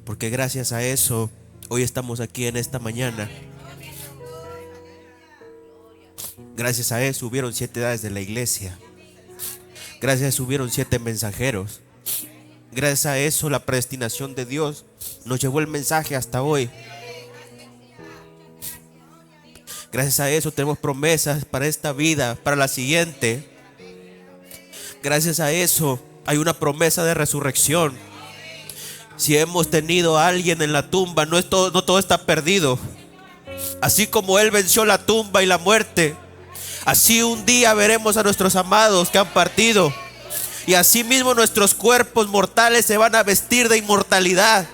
Porque gracias a eso, hoy estamos aquí en esta mañana. Gracias a eso hubieron 7 edades de la iglesia. Gracias a eso hubieron 7 mensajeros. Gracias a eso la predestinación de Dios nos llevó el mensaje hasta hoy. Gracias a eso tenemos promesas para esta vida, para la siguiente. Gracias a eso hay una promesa de resurrección. Si hemos tenido a alguien en la tumba, no todo está perdido. Así como Él venció la tumba y la muerte, así un día veremos a nuestros amados que han partido. Y así mismo nuestros cuerpos mortales se van a vestir de inmortalidad.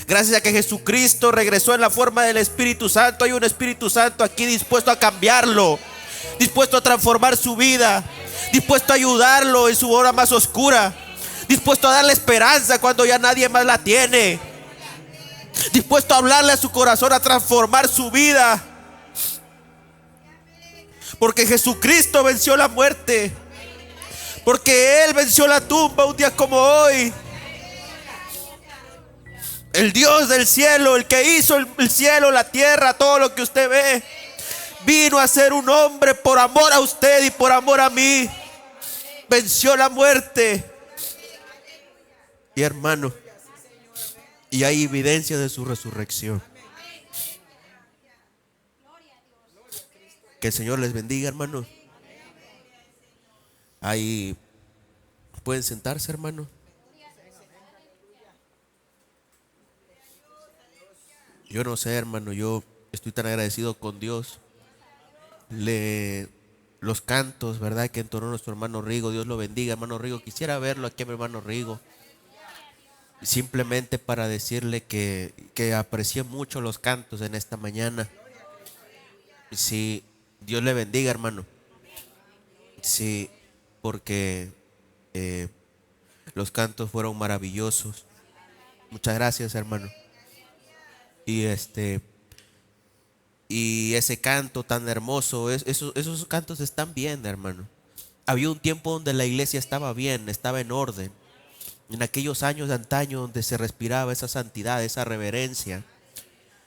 Gracias a que Jesucristo regresó en la forma del Espíritu Santo, hay un Espíritu Santo aquí dispuesto a cambiarlo, dispuesto a transformar su vida, dispuesto a ayudarlo en su hora más oscura, dispuesto a darle esperanza cuando ya nadie más la tiene, dispuesto a hablarle a su corazón, a transformar su vida. Porque Jesucristo venció la muerte, porque Él venció la tumba un día como hoy. El Dios del cielo, el que hizo el cielo, la tierra, todo lo que usted ve, vino a ser un hombre por amor a usted y por amor a mí. Venció la muerte. Y hermano, y hay evidencia de su resurrección. Que el Señor les bendiga, hermano. Ahí pueden sentarse, hermano. Yo no sé, hermano, yo estoy tan agradecido con Dios. Los cantos, ¿verdad?, que entonó nuestro hermano Rigo. Dios lo bendiga, hermano Rigo. Quisiera verlo aquí a mi hermano Rigo. Simplemente para decirle que aprecié mucho los cantos en esta mañana. Sí, Dios le bendiga, hermano. Sí, porque los cantos fueron maravillosos. Muchas gracias, hermano. Y ese canto tan hermoso, esos cantos están bien, hermano. Había un tiempo donde la iglesia estaba bien, estaba en orden. En aquellos años de antaño donde se respiraba esa santidad, esa reverencia.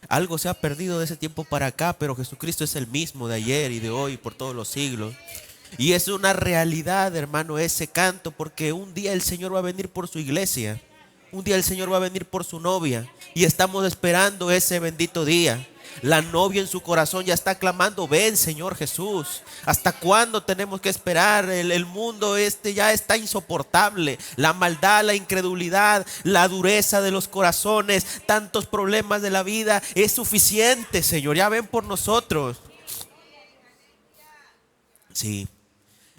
Algo se ha perdido de ese tiempo para acá, pero Jesucristo es el mismo de ayer y de hoy por todos los siglos. Y es una realidad, hermano, ese canto, porque un día el Señor va a venir por su iglesia. Un día el Señor va a venir por su novia y estamos esperando ese bendito día. La novia en su corazón ya está clamando: ven, Señor Jesús. ¿Hasta cuándo tenemos que esperar? El mundo ya está insoportable. La maldad, la incredulidad, la dureza de los corazones, tantos problemas de la vida. Es suficiente, Señor. Ya ven por nosotros. Sí.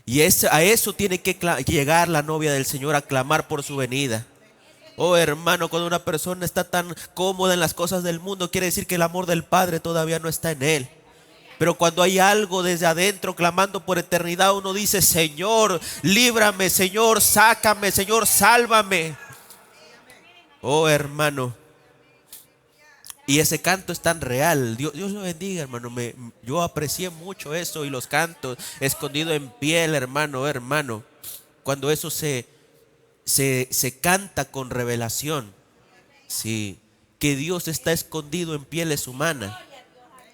Y a eso tiene que llegar la novia del Señor, a clamar por su venida. Oh, hermano, cuando una persona está tan cómoda en las cosas del mundo, quiere decir que el amor del Padre todavía no está en él. Pero cuando hay algo desde adentro clamando por eternidad, uno dice: Señor, líbrame, Señor, sácame, Señor, sálvame. Oh, hermano. Y ese canto es tan real. Dios lo bendiga, hermano. Yo aprecié mucho eso y los cantos escondido en piel, hermano. Cuando eso se canta con revelación. Sí, que Dios está escondido en pieles humanas.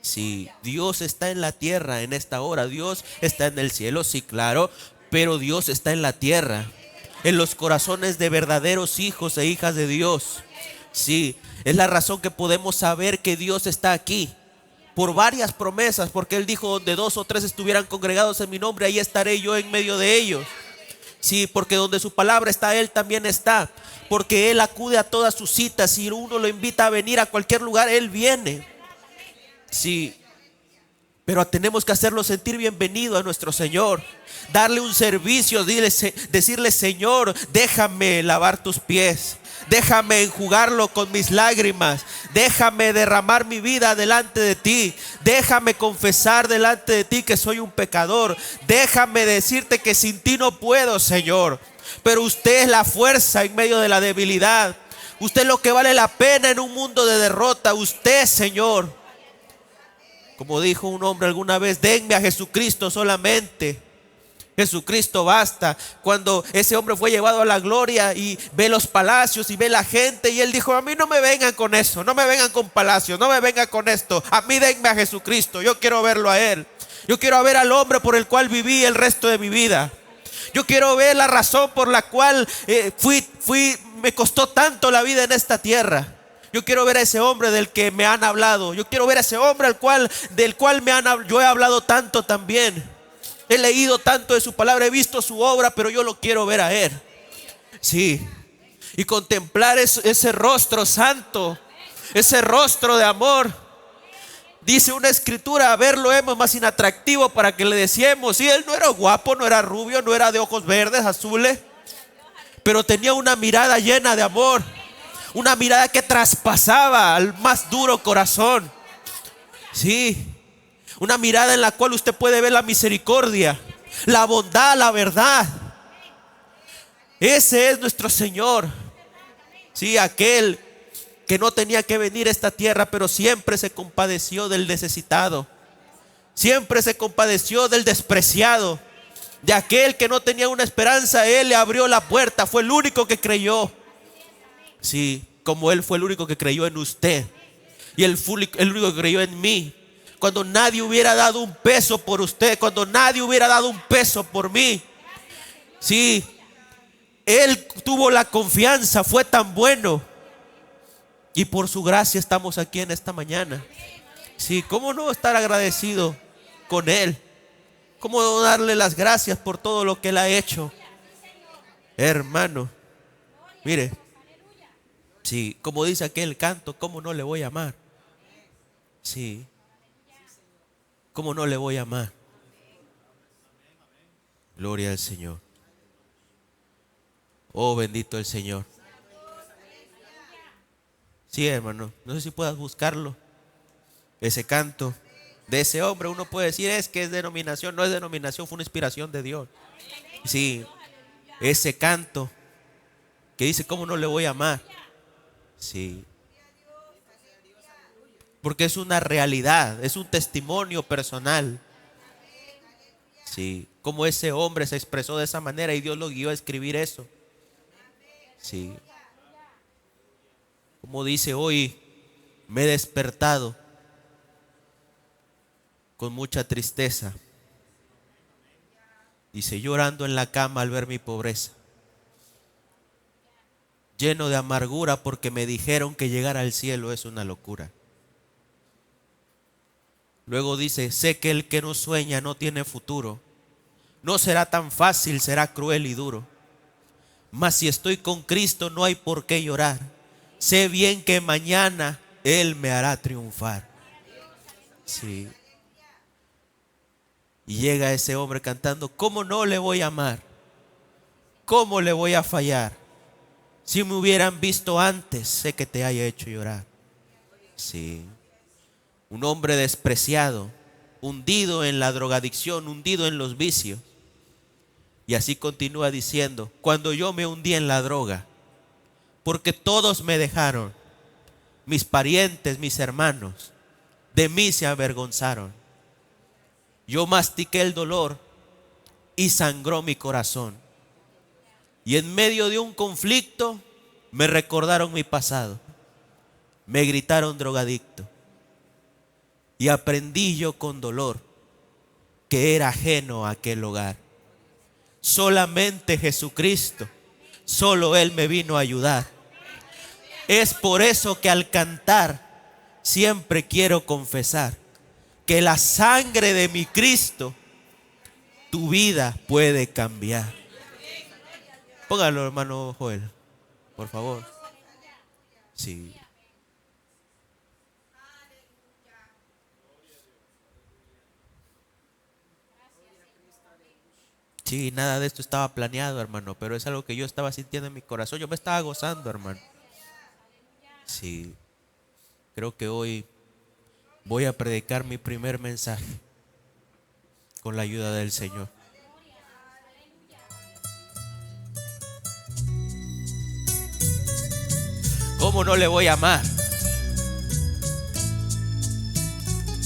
Sí, Dios está en la tierra en esta hora. Dios está en el cielo, sí, claro, pero Dios está en la tierra, en los corazones de verdaderos hijos e hijas de Dios. Sí, es la razón que podemos saber que Dios está aquí, por varias promesas, porque Él dijo: donde 2 o 3 estuvieran congregados en mi nombre, ahí estaré yo en medio de ellos. Sí, porque donde su palabra está, Él también está. Porque Él acude a todas sus citas. Si uno lo invita a venir a cualquier lugar, Él viene. Sí, pero tenemos que hacerlo sentir bienvenido a nuestro Señor. Darle un servicio, decirle: Señor, déjame lavar tus pies. Déjame enjugarlo con mis lágrimas. Déjame derramar mi vida delante de ti. Déjame confesar delante de ti que soy un pecador. Déjame decirte que sin ti no puedo, Señor. Pero usted es la fuerza en medio de la debilidad. Usted es lo que vale la pena en un mundo de derrota. Usted, Señor. Como dijo un hombre alguna vez: denme a Jesucristo solamente. Jesucristo basta. Cuando ese hombre fue llevado a la gloria y ve los palacios y ve la gente, y él dijo: a mí no me vengan con eso, no me vengan con palacios, no me vengan con esto. A mí denme a Jesucristo, yo quiero verlo a Él. Yo quiero ver al hombre por el cual viví el resto de mi vida. Yo quiero ver la razón por la cual me costó tanto la vida en esta tierra. Yo quiero ver a ese hombre del que me han hablado. Yo quiero ver a ese hombre del cual yo he hablado tanto también. He leído tanto de su palabra, he visto su obra, pero yo lo quiero ver a Él. Sí. Y contemplar ese rostro santo, ese rostro de amor. Dice una escritura: a verlo hemos más inatractivo para que le deseemos. Sí, él no era guapo, no era rubio, no era de ojos verdes, azules, pero tenía una mirada llena de amor. Una mirada que traspasaba al más duro corazón. Sí. Una mirada en la cual usted puede ver la misericordia, la bondad, la verdad. Ese es nuestro Señor. Sí, aquel que no tenía que venir a esta tierra, pero siempre se compadeció del necesitado. Siempre se compadeció del despreciado. De aquel que no tenía una esperanza, Él le abrió la puerta. Fue el único que creyó. Sí, como Él fue el único que creyó en usted. Y Él fue el único que creyó en mí. Cuando nadie hubiera dado un peso por usted, cuando nadie hubiera dado un peso por mí. Sí, Él tuvo la confianza, fue tan bueno. Y por su gracia estamos aquí en esta mañana. Sí, ¿cómo no estar agradecido con Él? ¿Cómo no darle las gracias por todo lo que Él ha hecho? Hermano, mire, sí, como dice aquel canto: ¿cómo no le voy a amar? Sí. ¿Cómo no le voy a amar? Gloria al Señor. Oh, bendito el Señor. Sí, hermano, no sé si puedas buscarlo. Ese canto de ese hombre, uno puede decir: es que es denominación. No es denominación, fue una inspiración de Dios. Sí, ese canto que dice: ¿cómo no le voy a amar? Sí. Porque es una realidad, es un testimonio personal. Sí, como ese hombre se expresó de esa manera y Dios lo guió a escribir eso. Sí. Como dice: hoy me he despertado con mucha tristeza. Dice: llorando en la cama al ver mi pobreza. Lleno de amargura porque me dijeron que llegar al cielo es una locura. Luego dice: sé que el que no sueña no tiene futuro. No será tan fácil, será cruel y duro. Mas si estoy con Cristo no hay por qué llorar. Sé bien que mañana Él me hará triunfar. Sí. Y llega ese hombre cantando: ¿cómo no le voy a amar? ¿Cómo le voy a fallar? Si me hubieran visto antes, sé que te haya hecho llorar. Sí. Un hombre despreciado, hundido en la drogadicción, hundido en los vicios. Y así continúa diciendo: cuando yo me hundí en la droga, porque todos me dejaron, mis parientes, mis hermanos, de mí se avergonzaron. Yo mastiqué el dolor y sangró mi corazón. Y en medio de un conflicto me recordaron mi pasado. Me gritaron drogadicto. Y aprendí yo con dolor que era ajeno a aquel hogar. Solamente Jesucristo, solo Él me vino a ayudar. Es por eso que al cantar siempre quiero confesar que la sangre de mi Cristo tu vida puede cambiar. Póngalo, hermano Joel, por favor. Sí. Sí, nada de esto estaba planeado, hermano, pero es algo que yo estaba sintiendo en mi corazón. Yo me estaba gozando, hermano. Sí. Creo que hoy voy a predicar mi primer mensaje con la ayuda del Señor. ¿Cómo no le voy a amar?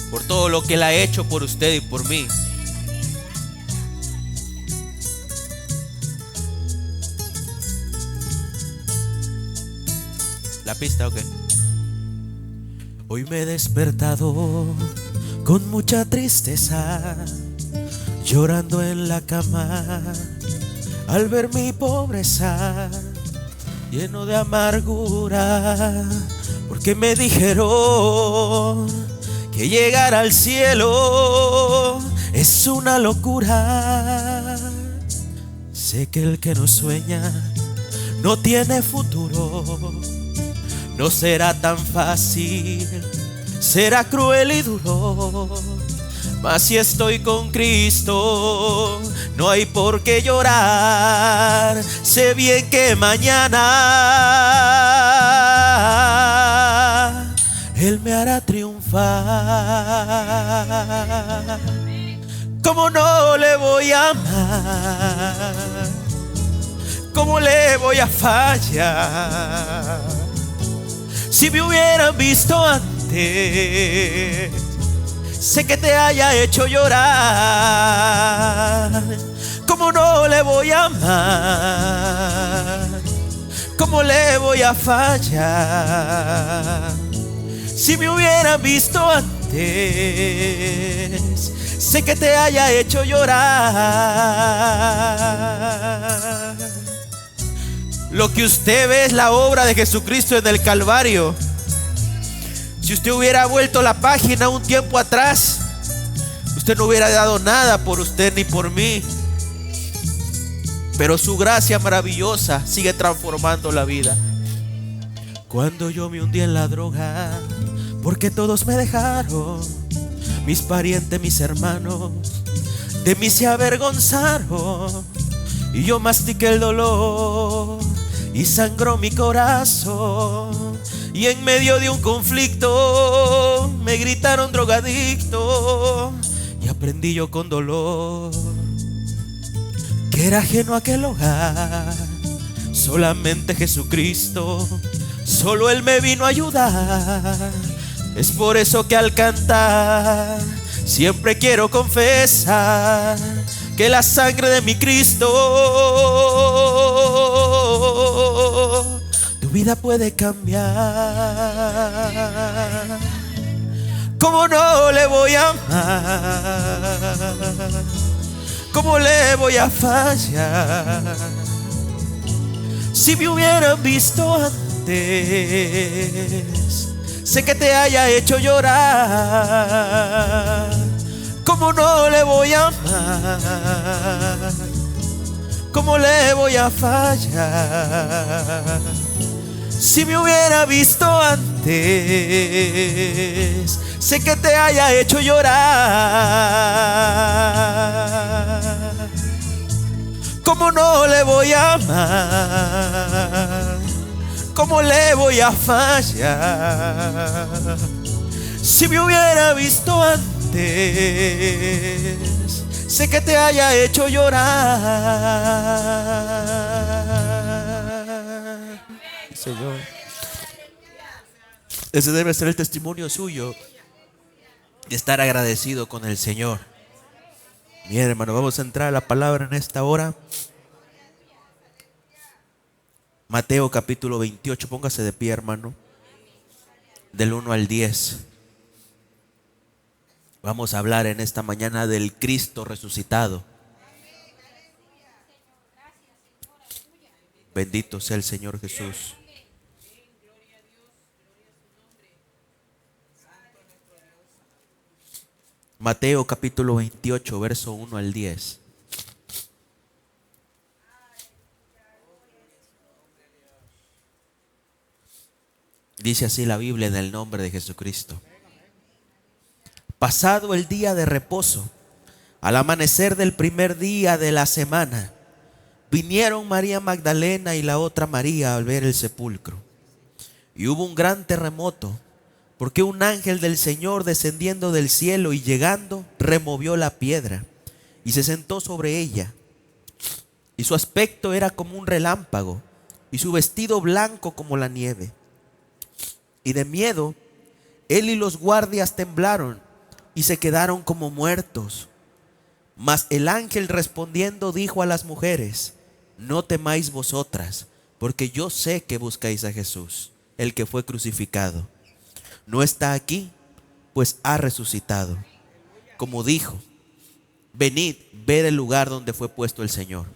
Por todo lo que Él ha hecho por usted y por mí. La pista, ok. Hoy me he despertado con mucha tristeza, llorando en la cama al ver mi pobreza, lleno de amargura, porque me dijeron que llegar al cielo es una locura. Sé que el que no sueña no tiene futuro. No será tan fácil, será cruel y duro. Mas si estoy con Cristo, no hay por qué llorar. Sé bien que mañana Él me hará triunfar. ¿Cómo no le voy a amar? ¿Cómo le voy a fallar? Si me hubieran visto antes, sé que te haya hecho llorar. ¿Cómo no le voy a amar? ¿Cómo le voy a fallar? Si me hubieran visto antes, sé que te haya hecho llorar. Lo que usted ve es la obra de Jesucristo en el Calvario. Si usted hubiera vuelto la página un tiempo atrás, usted no hubiera dado nada por usted ni por mí. Pero su gracia maravillosa sigue transformando la vida. Cuando yo me hundí en la droga, porque todos me dejaron, mis parientes, mis hermanos, de mí se avergonzaron, y yo mastiqué el dolor y sangró mi corazón. Y en medio de un conflicto me gritaron drogadicto, y aprendí yo con dolor que era ajeno a aquel hogar. Solamente Jesucristo, solo Él me vino a ayudar. Es por eso que al cantar siempre quiero confesar que la sangre de mi Cristo tu vida puede cambiar. ¿Cómo no le voy a amar? ¿Cómo le voy a fallar? Si me hubieran visto antes, sé que te haya hecho llorar. ¿Cómo no le voy a amar? ¿Cómo le voy a fallar? Si me hubiera visto antes, sé que te haya hecho llorar. ¿Cómo no le voy a amar? ¿Cómo le voy a fallar? Si me hubiera visto antes, sé que te haya hecho llorar. Señor, ese debe ser el testimonio suyo de estar agradecido con el Señor. Bien, hermano, vamos a entrar a la palabra en esta hora. Mateo capítulo 28, póngase de pie, hermano, del 1 al 10. Vamos a hablar en esta mañana del Cristo resucitado. Bendito sea el Señor Jesús. Mateo capítulo 28, verso 1 al 10. Dice así la Biblia en el nombre de Jesucristo. Pasado el día de reposo, al amanecer del primer día de la semana, vinieron María Magdalena y la otra María al ver el sepulcro. Y hubo un gran terremoto, porque un ángel del Señor descendiendo del cielo y llegando, removió la piedra y se sentó sobre ella. Y su aspecto era como un relámpago, y su vestido blanco como la nieve. Y de miedo, él y los guardias temblaron y se quedaron como muertos. Mas el ángel respondiendo dijo a las mujeres: no temáis vosotras, porque yo sé que buscáis a Jesús, el que fue crucificado. No está aquí, pues ha resucitado. Como dijo, venid, ved el lugar donde fue puesto el Señor.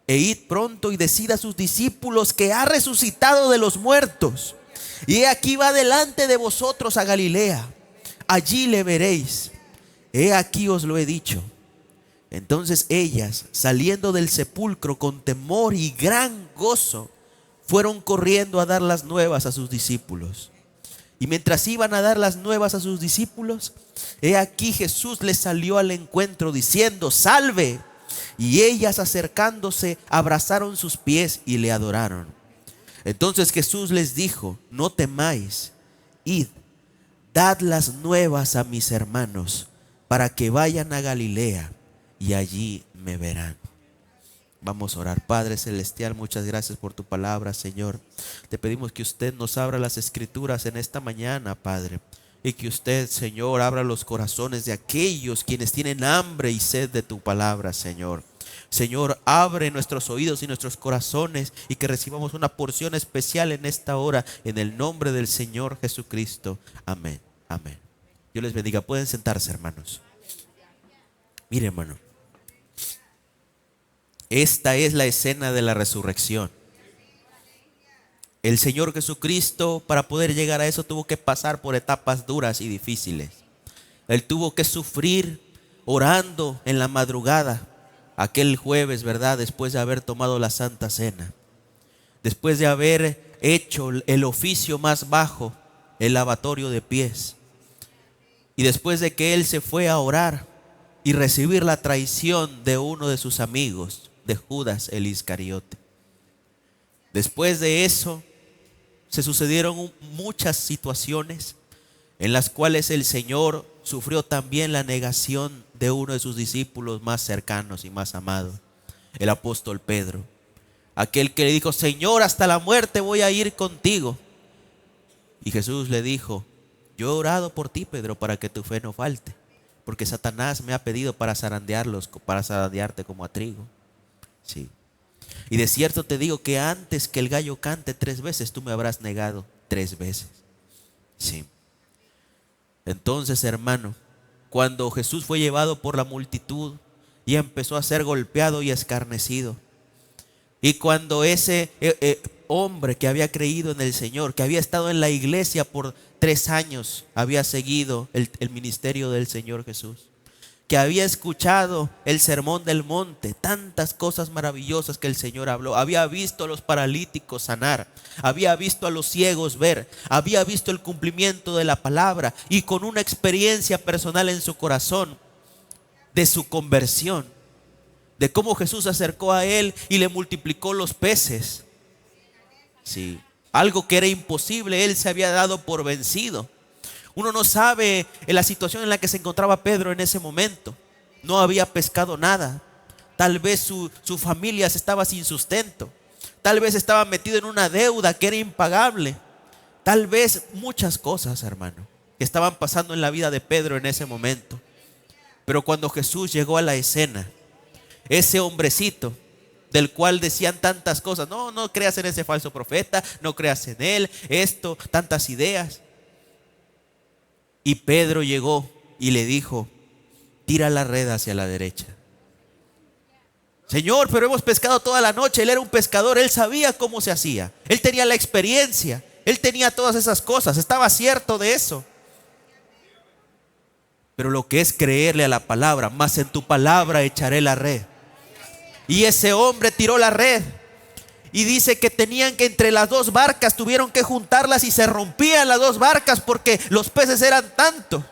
E id pronto y decid a sus discípulos que ha resucitado de los muertos. Y he aquí va delante de vosotros a Galilea. Allí le veréis. He aquí os lo he dicho. Entonces ellas, saliendo del sepulcro con temor y gran gozo, fueron corriendo a dar las nuevas a sus discípulos. Y mientras iban a dar las nuevas a sus discípulos, he aquí Jesús les salió al encuentro diciendo: ¡salve! Y ellas, acercándose, abrazaron sus pies y le adoraron. Entonces Jesús les dijo: no temáis, id, dad las nuevas a mis hermanos, para que vayan a Galilea y allí me verán. Vamos a orar. Padre celestial, muchas gracias por tu palabra, Señor. Te pedimos que usted nos abra las escrituras en esta mañana, Padre. Y que usted, Señor, abra los corazones de aquellos quienes tienen hambre y sed de tu palabra, Señor. Señor, abre nuestros oídos y nuestros corazones y que recibamos una porción especial en esta hora, en el nombre del Señor Jesucristo. Amén, amén. Dios les bendiga. Pueden sentarse, hermanos. Mire, hermano, esta es la escena de la resurrección. El Señor Jesucristo, para poder llegar a eso, tuvo que pasar por etapas duras y difíciles. Él tuvo que sufrir orando en la madrugada, aquel jueves, ¿verdad? Después de haber tomado la Santa Cena. Después de haber hecho el oficio más bajo, el lavatorio de pies. Y después de que Él se fue a orar y recibir la traición de uno de sus amigos, de Judas el Iscariote. Después de eso se sucedieron muchas situaciones en las cuales el Señor sufrió también la negación de uno de sus discípulos más cercanos y más amados, el apóstol Pedro. Aquel que le dijo: Señor, hasta la muerte voy a ir contigo. Y Jesús le dijo: yo he orado por ti, Pedro, para que tu fe no falte, porque Satanás me ha pedido para zarandearte como a trigo. Sí. Y de cierto te digo que antes que el gallo cante 3 veces, tú me habrás negado 3 veces. Sí. Entonces, hermano, cuando Jesús fue llevado por la multitud y empezó a ser golpeado y escarnecido, y cuando ese hombre que había creído en el Señor, que había estado en la iglesia por 3 años, había seguido el ministerio del Señor Jesús, que había escuchado el sermón del monte, tantas cosas maravillosas que el Señor habló, había visto a los paralíticos sanar, había visto a los ciegos ver, había visto el cumplimiento de la palabra, y con una experiencia personal en su corazón de su conversión, de cómo Jesús se acercó a él y le multiplicó los peces. Sí, algo que era imposible, él se había dado por vencido. Uno no sabe en la situación en la que se encontraba Pedro en ese momento. No había pescado nada. Tal vez su familia estaba sin sustento. Tal vez estaba metido en una deuda que era impagable. Tal vez muchas cosas, hermano, que estaban pasando en la vida de Pedro en ese momento. Pero cuando Jesús llegó a la escena, ese hombrecito del cual decían tantas cosas: no, no creas en ese falso profeta, no creas en él, esto, tantas ideas. Y Pedro llegó y le dijo: tira la red hacia la derecha. Señor, pero hemos pescado toda la noche. Él era un pescador, él sabía cómo se hacía, él tenía la experiencia, él tenía todas esas cosas, estaba cierto de eso. Pero lo que es creerle a la palabra: más en tu palabra echaré la red. Y ese hombre tiró la red. Y dice que tenían que, entre las 2 barcas, tuvieron que juntarlas y se rompían las 2 barcas porque los peces eran tantos.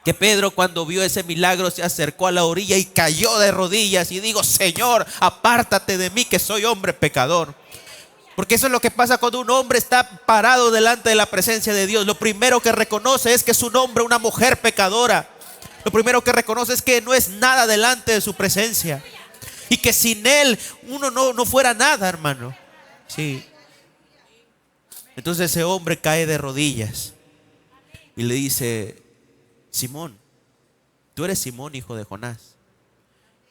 Que Pedro, cuando vio ese milagro, se acercó a la orilla y cayó de rodillas y dijo: Señor, apártate de mí, que soy hombre pecador. Porque eso es lo que pasa cuando un hombre está parado delante de la presencia de Dios. Lo primero que reconoce es que es un hombre, una mujer pecadora. Lo primero que reconoce es que no es nada delante de su presencia, y que sin él uno no fuera nada, hermano. Sí. Entonces ese hombre cae de rodillas y le dice: Simón, tú eres Simón, hijo de Jonás,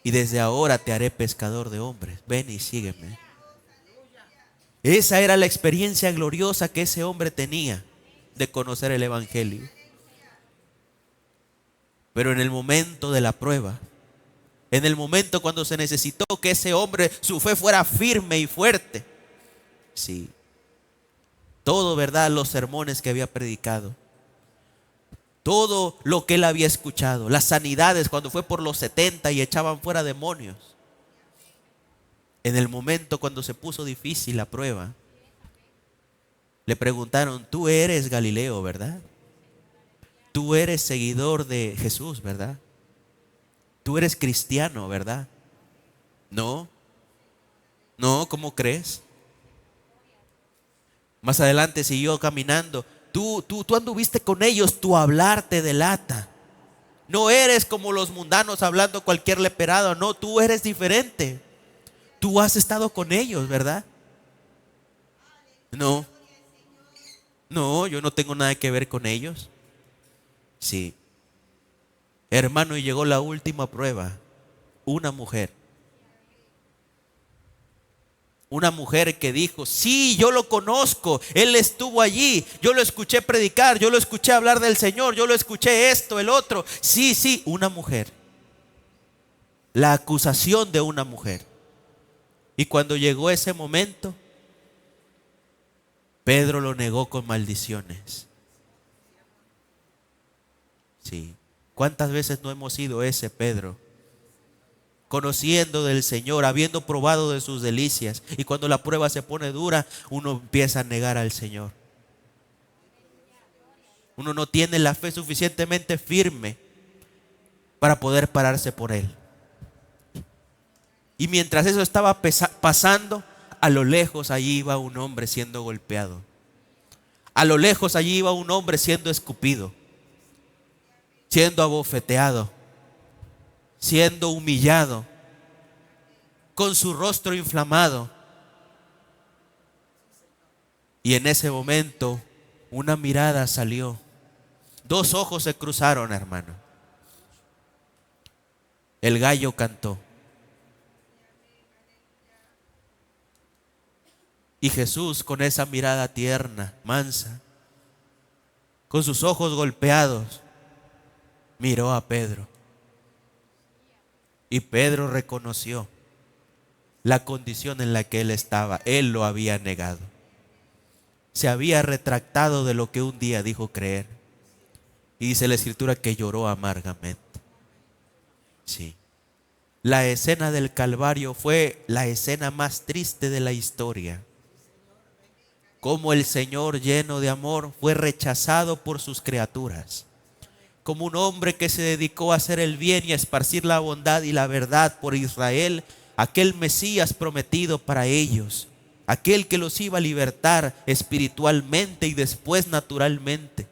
y desde ahora te haré pescador de hombres. Ven y sígueme. Esa era la experiencia gloriosa que ese hombre tenía de conocer el evangelio. Pero en el momento de la prueba, en el momento cuando se necesitó que ese hombre, su fe fuera firme y fuerte, sí, todo, ¿verdad? Los sermones que había predicado, todo lo que él había escuchado, las sanidades cuando fue por los 70 y echaban fuera demonios. En el momento cuando se puso difícil la prueba, le preguntaron: tú eres Galileo, ¿verdad? Tú eres seguidor de Jesús, ¿verdad? Tú eres cristiano, ¿verdad? No, no, ¿cómo crees? Más adelante siguió caminando. Tú anduviste con ellos, tu hablar te delata. No eres como los mundanos hablando cualquier leperado, no, tú eres diferente. Tú has estado con ellos, ¿verdad? No, no, yo no tengo nada que ver con ellos. Sí. Hermano, y llegó la última prueba. Una mujer. Una mujer que dijo: sí, yo lo conozco, él estuvo allí, yo lo escuché predicar, yo lo escuché hablar del Señor, yo lo escuché esto, el otro. Sí, sí, una mujer. La acusación de una mujer. Y cuando llegó ese momento, Pedro lo negó con maldiciones. Sí. ¿Cuántas veces no hemos sido ese Pedro? Conociendo del Señor, habiendo probado de sus delicias, y cuando la prueba se pone dura, uno empieza a negar al Señor. Uno no tiene la fe suficientemente firme para poder pararse por Él. Y mientras eso estaba pasando, a lo lejos allí iba un hombre siendo golpeado. A lo lejos allí iba un hombre siendo escupido, siendo abofeteado, siendo humillado, con su rostro inflamado. Y en ese momento una mirada salió. Dos ojos se cruzaron, hermano. El gallo cantó. Y Jesús, con esa mirada tierna, mansa, con sus ojos golpeados, miró a Pedro. Y Pedro reconoció la condición en la que él estaba. Él lo había negado. Se había retractado de lo que un día dijo creer. Y dice la Escritura que lloró amargamente. Sí. La escena del Calvario fue la escena más triste de la historia. Como el Señor, lleno de amor, fue rechazado por sus criaturas. Como un hombre que se dedicó a hacer el bien y a esparcir la bondad y la verdad por Israel, aquel Mesías prometido para ellos, aquel que los iba a libertar espiritualmente y después naturalmente,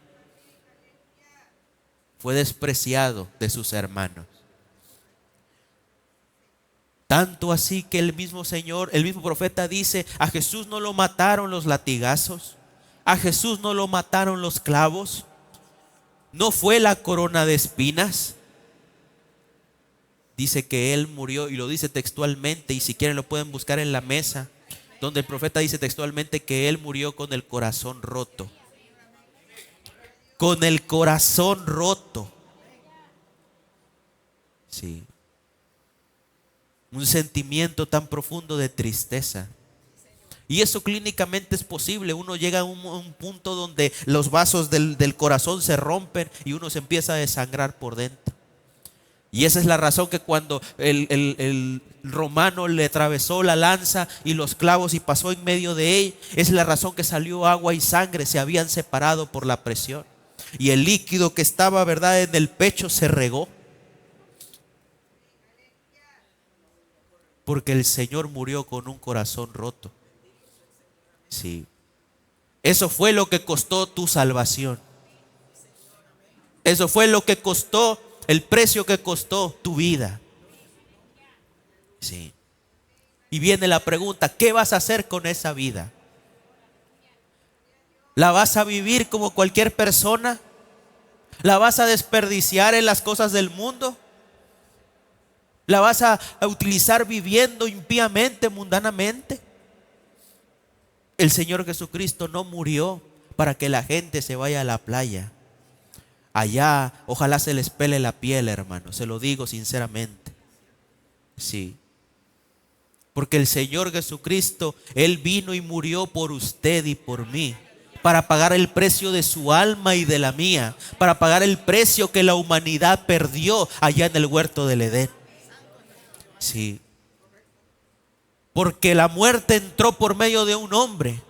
fue despreciado de sus hermanos. Tanto así que el mismo Señor, el mismo profeta dice: a Jesús no lo mataron los latigazos, a Jesús no lo mataron los clavos, no fue la corona de espinas. Dice que Él murió, y lo dice textualmente, y si quieren lo pueden buscar en la mesa, donde el profeta dice textualmente que Él murió con el corazón roto. Con el corazón roto. Sí. Un sentimiento tan profundo de tristeza. Y eso clínicamente es posible. Uno llega a un punto donde los vasos del corazón se rompen y uno se empieza a desangrar por dentro. Y esa es la razón que cuando el romano le atravesó la lanza y los clavos y pasó en medio de él, es la razón que salió agua y sangre, se habían separado por la presión. Y el líquido que estaba, ¿verdad?, en el pecho se regó. Porque el Señor murió con un corazón roto. Sí. Eso fue lo que costó tu salvación. Eso fue lo que costó, el precio que costó tu vida. Sí. Y viene la pregunta: ¿qué vas a hacer con esa vida? ¿La vas a vivir como cualquier persona? ¿La vas a desperdiciar en las cosas del mundo? ¿La vas a utilizar viviendo impíamente, mundanamente? El Señor Jesucristo no murió para que la gente se vaya a la playa. Allá ojalá se les pele la piel, hermano, se lo digo sinceramente. Sí. Porque el Señor Jesucristo, Él vino y murió por usted y por mí, para pagar el precio de su alma y de la mía, para pagar el precio que la humanidad perdió allá en el huerto del Edén. Sí. Porque la muerte entró por medio de un hombre.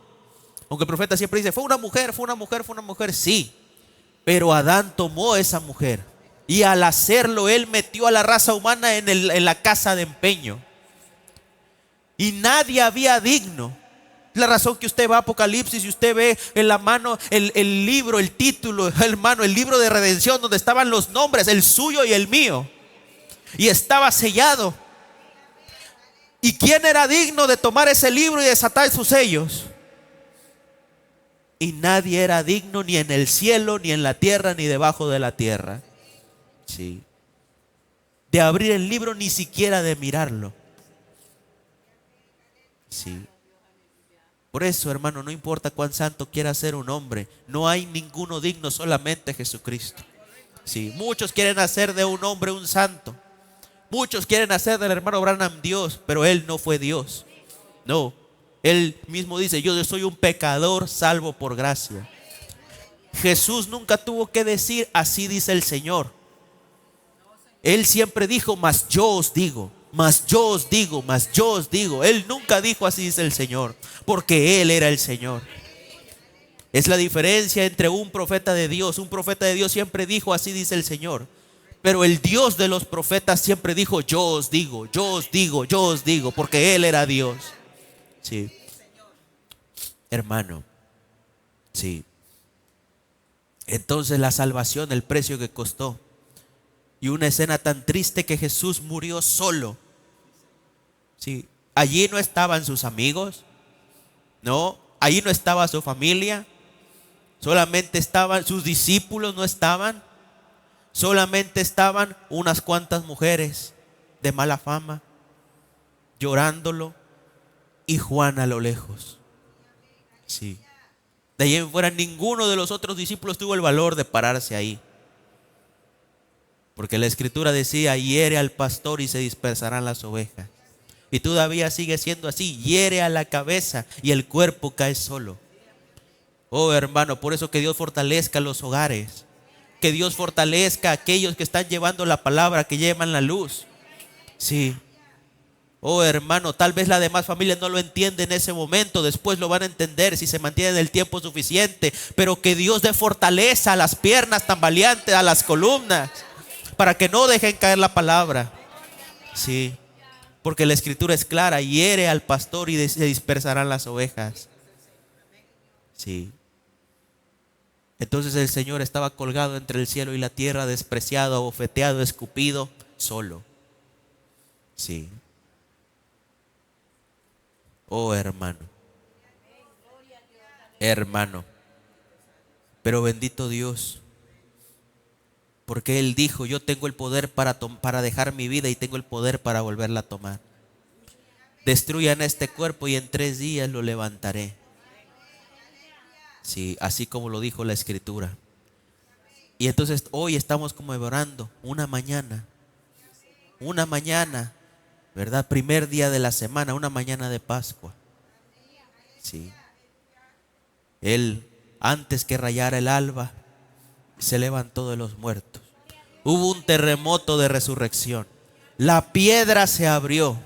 Aunque el profeta siempre dice, fue una mujer, fue una mujer, fue una mujer. Sí, pero Adán tomó esa mujer. Y al hacerlo, él metió a la raza humana en la casa de empeño. Y nadie había digno. La razón que usted va a Apocalipsis y usted ve en la mano el libro, el título, hermano, el libro de redención, donde estaban los nombres, el suyo y el mío. Y estaba sellado. ¿Y quién era digno de tomar ese libro y desatar sus sellos? Y nadie era digno, ni en el cielo, ni en la tierra, ni debajo de la tierra. Sí. De abrir el libro, ni siquiera de mirarlo. Sí. Por eso, hermano, no importa cuán santo quiera ser un hombre, no hay ninguno digno, solamente Jesucristo. Sí. Muchos quieren hacer de un hombre un santo. Muchos quieren hacer del hermano Branham Dios, pero él no fue Dios. No. Él mismo dice, yo soy un pecador salvo por gracia. Jesús nunca tuvo que decir, así dice el Señor. Él siempre dijo, mas yo os digo, mas yo os digo, mas yo os digo. Él nunca dijo, así dice el Señor, porque Él era el Señor. Es la diferencia entre un profeta de Dios. Un profeta de Dios siempre dijo, así dice el Señor. Pero el Dios de los profetas siempre dijo, yo os digo, yo os digo, yo os digo, porque Él era Dios. Sí. Hermano, sí. Entonces la salvación, el precio que costó. Y una escena tan triste que Jesús murió solo. Sí. Allí no estaban sus amigos. No, allí no estaba su familia. Solamente estaban sus discípulos, no estaban. Solamente estaban unas cuantas mujeres de mala fama, llorándolo, y Juan a lo lejos. Sí. De ahí en fuera ninguno de los otros discípulos tuvo el valor de pararse ahí. Porque la escritura decía, hiere al pastor y se dispersarán las ovejas. Y todavía sigue siendo así, hiere a la cabeza y el cuerpo cae solo. Oh, hermano, por eso que Dios fortalezca los hogares. Que Dios fortalezca a aquellos que están llevando la palabra, que llevan la luz. Sí. Oh, hermano, tal vez la demás familia no lo entiende en ese momento. Después lo van a entender si se mantienen el tiempo suficiente. Pero que Dios dé fortaleza a las piernas tambaleantes, a las columnas, para que no dejen caer la palabra. Sí. Porque la escritura es clara, hiere al pastor y se dispersarán las ovejas. Sí. Entonces el Señor estaba colgado entre el cielo y la tierra, despreciado, abofeteado, escupido, solo. Sí. Oh, hermano. Hermano. Pero bendito Dios. Porque Él dijo, yo tengo el poder para dejar mi vida y tengo el poder para volverla a tomar. Destruyan este cuerpo y en 3 días lo levantaré. Sí, así como lo dijo la escritura. Y entonces hoy estamos conmemorando una mañana, ¿verdad? Primer día de la semana, una mañana de Pascua. Sí. Él, antes que rayara el alba, se levantó de los muertos. Hubo un terremoto de resurrección. La piedra se abrió.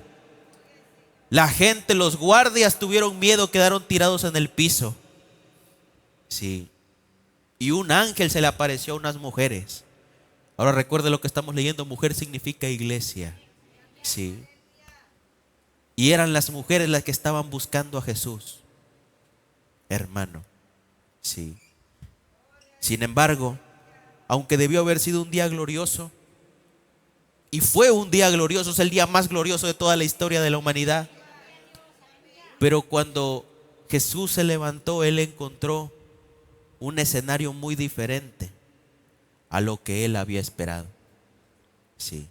La gente, los guardias tuvieron miedo, quedaron tirados en el piso. Sí. Y un ángel se le apareció a unas mujeres. Ahora recuerde lo que estamos leyendo. Mujer significa iglesia. Sí. Y eran las mujeres las que estaban buscando a Jesús. Hermano. Sí. Sin embargo, aunque debió haber sido un día glorioso, y fue un día glorioso, es el día más glorioso de toda la historia de la humanidad. Pero cuando Jesús se levantó, Él encontró un escenario muy diferente a lo que Él había esperado. Sí.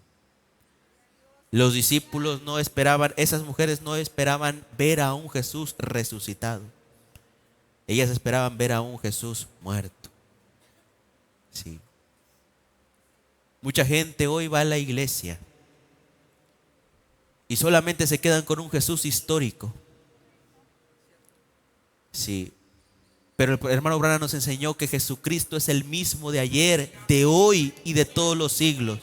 Los discípulos no esperaban, esas mujeres no esperaban ver a un Jesús resucitado. Ellas esperaban ver a un Jesús muerto. Sí. Mucha gente hoy va a la iglesia y solamente se quedan con un Jesús histórico. Sí. Pero el hermano Branham nos enseñó que Jesucristo es el mismo de ayer, de hoy y de todos los siglos.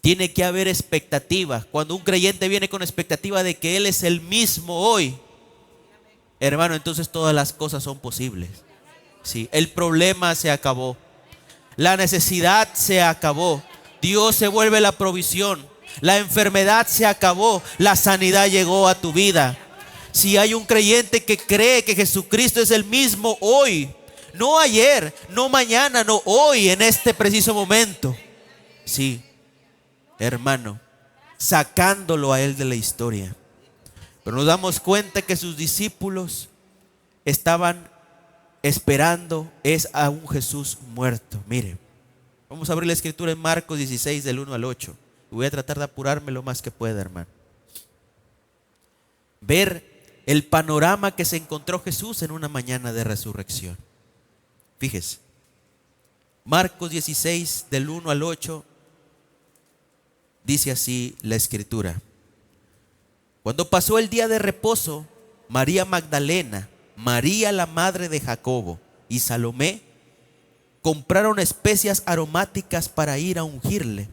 Tiene que haber expectativa. Cuando un creyente viene con expectativa de que Él es el mismo hoy, hermano, entonces todas las cosas son posibles. Sí, el problema se acabó. La necesidad se acabó. Dios se vuelve la provisión. La enfermedad se acabó. La sanidad llegó a tu vida. Si hay un creyente que cree que Jesucristo es el mismo hoy, no ayer, no mañana, no hoy, en este preciso momento. Sí, hermano, sacándolo a Él de la historia. Pero nos damos cuenta que sus discípulos estaban esperando es a un Jesús muerto. Mire, vamos a abrir la escritura en Marcos 16 del 1 al 8. Voy a tratar de apurarme lo más que pueda, hermano. Ver el panorama que se encontró Jesús en una mañana de resurrección. Fíjese, Marcos 16 del 1 al 8 dice así la escritura. Cuando pasó el día de reposo, María Magdalena, María la madre de Jacobo y Salomé compraron especias aromáticas para ir a ungirle.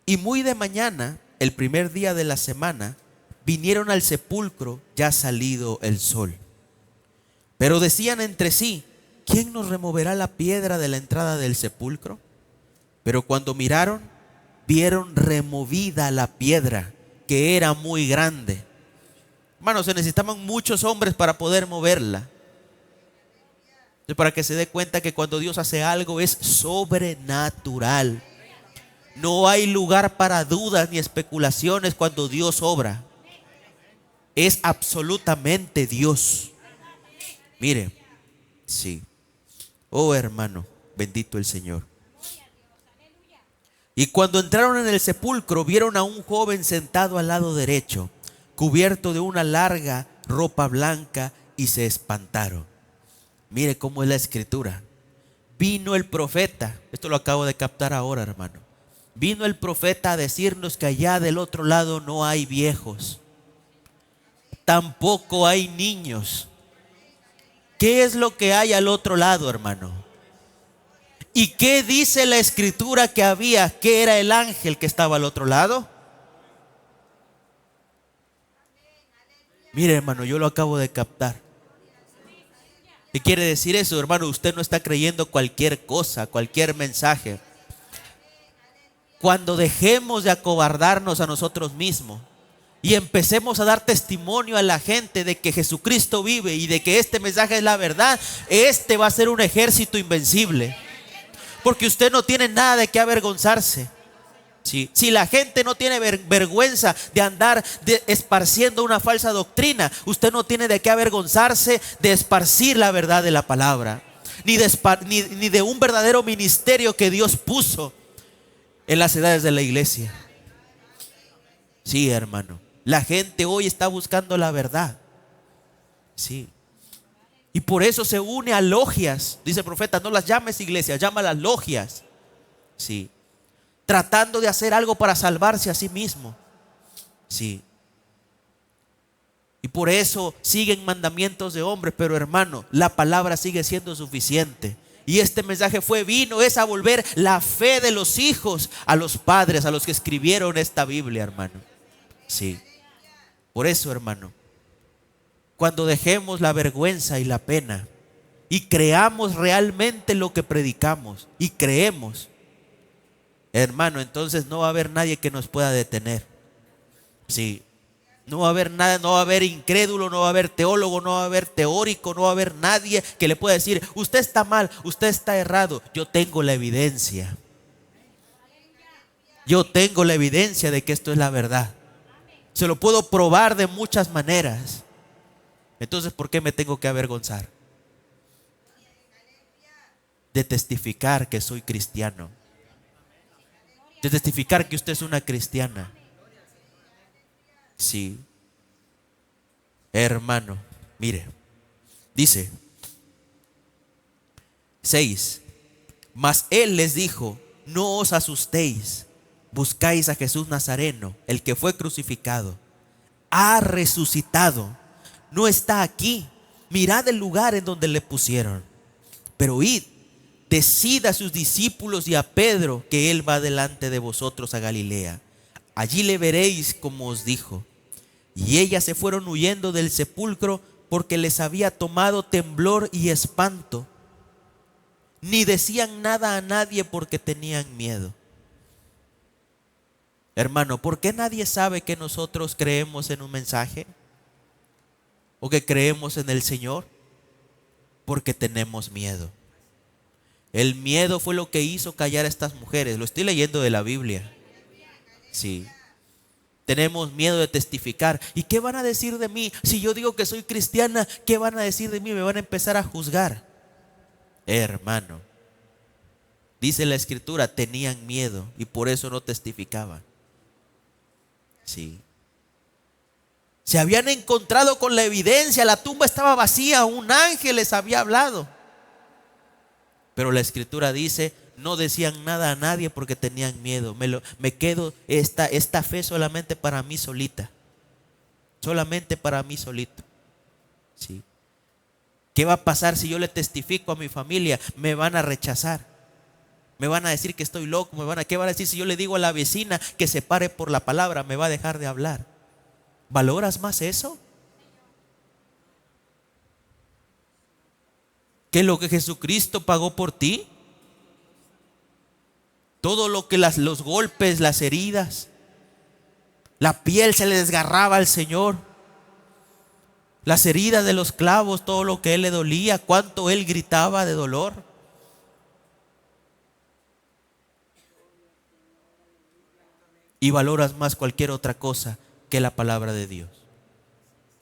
Y muy de mañana, el primer día de la semana, vinieron al sepulcro ya salido el sol. Pero decían entre sí: ¿quién nos removerá la piedra de la entrada del sepulcro? Pero cuando miraron, vieron removida la piedra, que era muy grande. Hermanos, se necesitaban muchos hombres para poder moverla. Para que se dé cuenta que cuando Dios hace algo es sobrenatural. No hay lugar para dudas ni especulaciones cuando Dios obra. Es absolutamente Dios. Mire, sí. Oh, hermano, bendito el Señor. Y cuando entraron en el sepulcro, vieron a un joven sentado al lado derecho, cubierto de una larga ropa blanca, y se espantaron. Mire cómo es la escritura. Vino el profeta, esto lo acabo de captar ahora, hermano. Vino el profeta a decirnos que allá del otro lado no hay viejos, tampoco hay niños. ¿Qué es lo que hay al otro lado, hermano? ¿Y qué dice la escritura que había? ¿Qué era el ángel que estaba al otro lado? Mire, hermano, yo lo acabo de captar. ¿Qué quiere decir eso, hermano? Usted no está creyendo cualquier cosa, cualquier mensaje. Cuando dejemos de acobardarnos a nosotros mismos y empecemos a dar testimonio a la gente de que Jesucristo vive y de que este mensaje es la verdad, este va a ser un ejército invencible. Porque usted no tiene nada de qué avergonzarse. Sí. Si la gente no tiene vergüenza de andar esparciendo una falsa doctrina, usted no tiene de qué avergonzarse de esparcir la verdad de la palabra, ni de un verdadero ministerio que Dios puso en las edades de la iglesia. Sí, hermano. La gente hoy está buscando la verdad. Sí. Y por eso se une a logias. Dice el profeta: no las llames iglesias, llámalas logias. Sí. Tratando de hacer algo para salvarse a sí mismo. Sí. Y por eso siguen mandamientos de hombres. Pero, hermano, la palabra sigue siendo suficiente. Y este mensaje es a volver la fe de los hijos a los padres, a los que escribieron esta Biblia, hermano. Sí. Por eso, hermano, cuando dejemos la vergüenza y la pena y creamos realmente lo que predicamos y creemos, hermano, entonces no va a haber nadie que nos pueda detener. Sí. No va a haber nada, no va a haber incrédulo, no va a haber teólogo, no va a haber teórico, no va a haber nadie que le pueda decir: usted está mal, usted está errado. Yo tengo la evidencia. Yo tengo la evidencia de que esto es la verdad. Se lo puedo probar de muchas maneras. Entonces, ¿por qué me tengo que avergonzar de testificar que soy cristiano? De testificar que usted es una cristiana. Sí. Hermano, mire, Dice 6. Mas él les dijo: no os asustéis, buscáis a Jesús Nazareno, el que fue crucificado. Ha resucitado, no está aquí. Mirad el lugar en donde le pusieron. Pero id, decid a sus discípulos y a Pedro que él va delante de vosotros a Galilea. Allí le veréis como os dijo. Y ellas se fueron huyendo del sepulcro, porque les había tomado temblor y espanto. Ni decían nada a nadie porque tenían miedo. Hermano, ¿por qué nadie sabe que nosotros creemos en un mensaje? ¿O que creemos en el Señor? Porque tenemos miedo. El miedo fue lo que hizo callar a estas mujeres. Lo estoy leyendo de la Biblia. Sí. Tenemos miedo de testificar. ¿Y qué van a decir de mí? Si yo digo que soy cristiana, ¿qué van a decir de mí? Me van a empezar a juzgar. Hermano, dice la Escritura, tenían miedo y por eso no testificaban. Sí. Se habían encontrado con la evidencia, la tumba estaba vacía, un ángel les había hablado. Pero la Escritura dice, no decían nada a nadie porque tenían miedo. Me quedo esta fe solamente para mí solita. Solamente para mí solito. Sí. ¿Qué va a pasar si yo le testifico a mi familia? Me van a rechazar. Me van a decir que estoy loco. ¿Qué van a decir si yo le digo a la vecina que se pare por la palabra? Me va a dejar de hablar. ¿Valoras más eso? ¿Qué es lo que Jesucristo pagó por ti? Todo lo que los golpes, las heridas, la piel se le desgarraba al Señor. Las heridas de los clavos, todo lo que Él le dolía, cuánto Él gritaba de dolor. Y valoras más cualquier otra cosa que la palabra de Dios.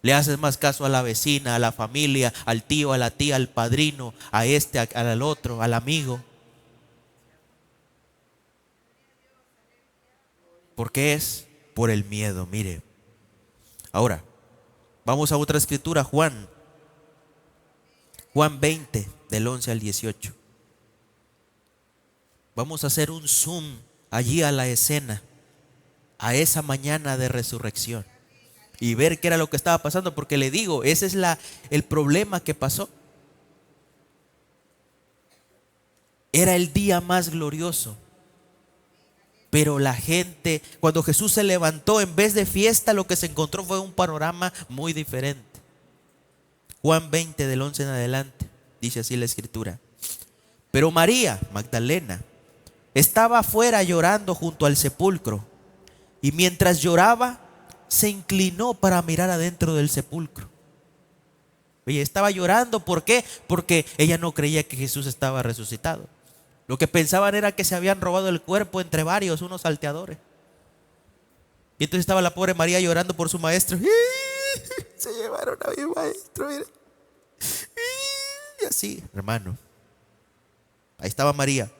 Le haces más caso a la vecina, a la familia, al tío, a la tía, al padrino, al otro, al amigo. ¿Por qué es? Por el miedo, mire. Ahora, vamos a otra escritura, Juan 20, del 11 al 18. Vamos a hacer un zoom allí a la escena, a esa mañana de resurrección, y ver qué era lo que estaba pasando, porque le digo, ese es el problema que pasó. Era el día más glorioso, pero la gente, cuando Jesús se levantó, en vez de fiesta, lo que se encontró fue un panorama muy diferente. Juan 20, del 11 en adelante, dice así la Escritura. Pero María Magdalena estaba afuera llorando junto al sepulcro, y mientras lloraba, se inclinó para mirar adentro del sepulcro. Ella estaba llorando, ¿por qué? Porque ella no creía que Jesús estaba resucitado. Lo que pensaban era que se habían robado el cuerpo entre varios, unos salteadores. Y entonces estaba la pobre María llorando por su maestro. Se llevaron a mi maestro, mira. Y así, hermano. Ahí estaba María.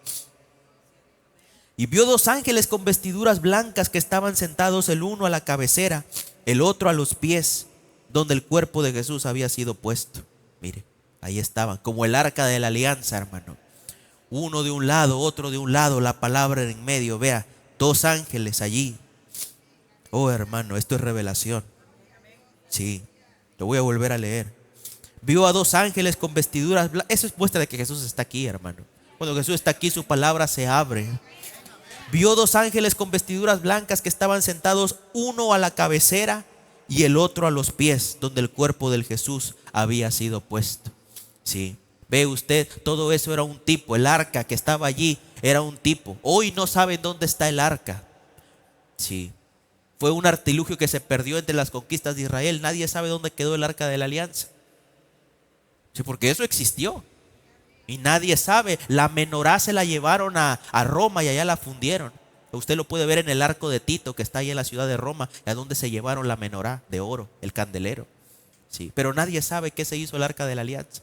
Y vio dos ángeles con vestiduras blancas que estaban sentados, el uno a la cabecera, el otro a los pies, donde el cuerpo de Jesús había sido puesto. Mire, ahí estaban, como el arca de la alianza, hermano. Uno de un lado, otro de un lado, la palabra en medio. Vea, dos ángeles allí. Oh, hermano, esto es revelación. Sí, lo voy a volver a leer. Vio a dos ángeles con vestiduras blancas. Eso es muestra de que Jesús está aquí, hermano. Cuando Jesús está aquí, su palabra se abre. Vio dos ángeles con vestiduras blancas que estaban sentados, uno a la cabecera y el otro a los pies, donde el cuerpo del Jesús había sido puesto. Sí. Ve usted, todo eso era un tipo. El arca que estaba allí era un tipo. Hoy no saben dónde está el arca. Sí. Fue un artilugio que se perdió entre las conquistas de Israel. Nadie sabe dónde quedó el arca de la alianza. Sí, porque eso existió. Y nadie sabe. La menorá se la llevaron a Roma y allá la fundieron. Usted lo puede ver en el arco de Tito, que está ahí en la ciudad de Roma, a donde se llevaron la menorá de oro, el candelero. Sí. Pero nadie sabe qué se hizo el arca de la alianza.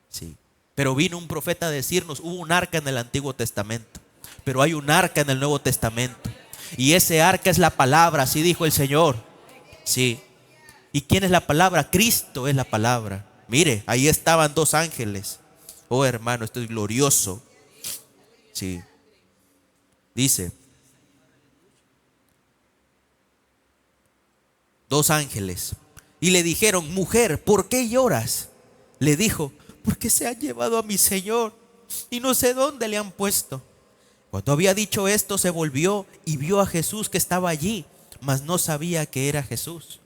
Sí. Pero vino un profeta a decirnos, hubo un arca en el Antiguo Testamento, pero hay un arca en el Nuevo Testamento. Y ese arca es la palabra, así dijo el Señor. Sí. ¿Y quién es la palabra? Cristo es la palabra. Mire, ahí estaban dos ángeles. Oh, hermano, esto es glorioso. Sí. Dice, dos ángeles. Y le dijeron: mujer, ¿por qué lloras? Le dijo: porque se han llevado a mi Señor y no sé dónde le han puesto. Cuando había dicho esto, se volvió y vio a Jesús que estaba allí, mas no sabía que era Jesús.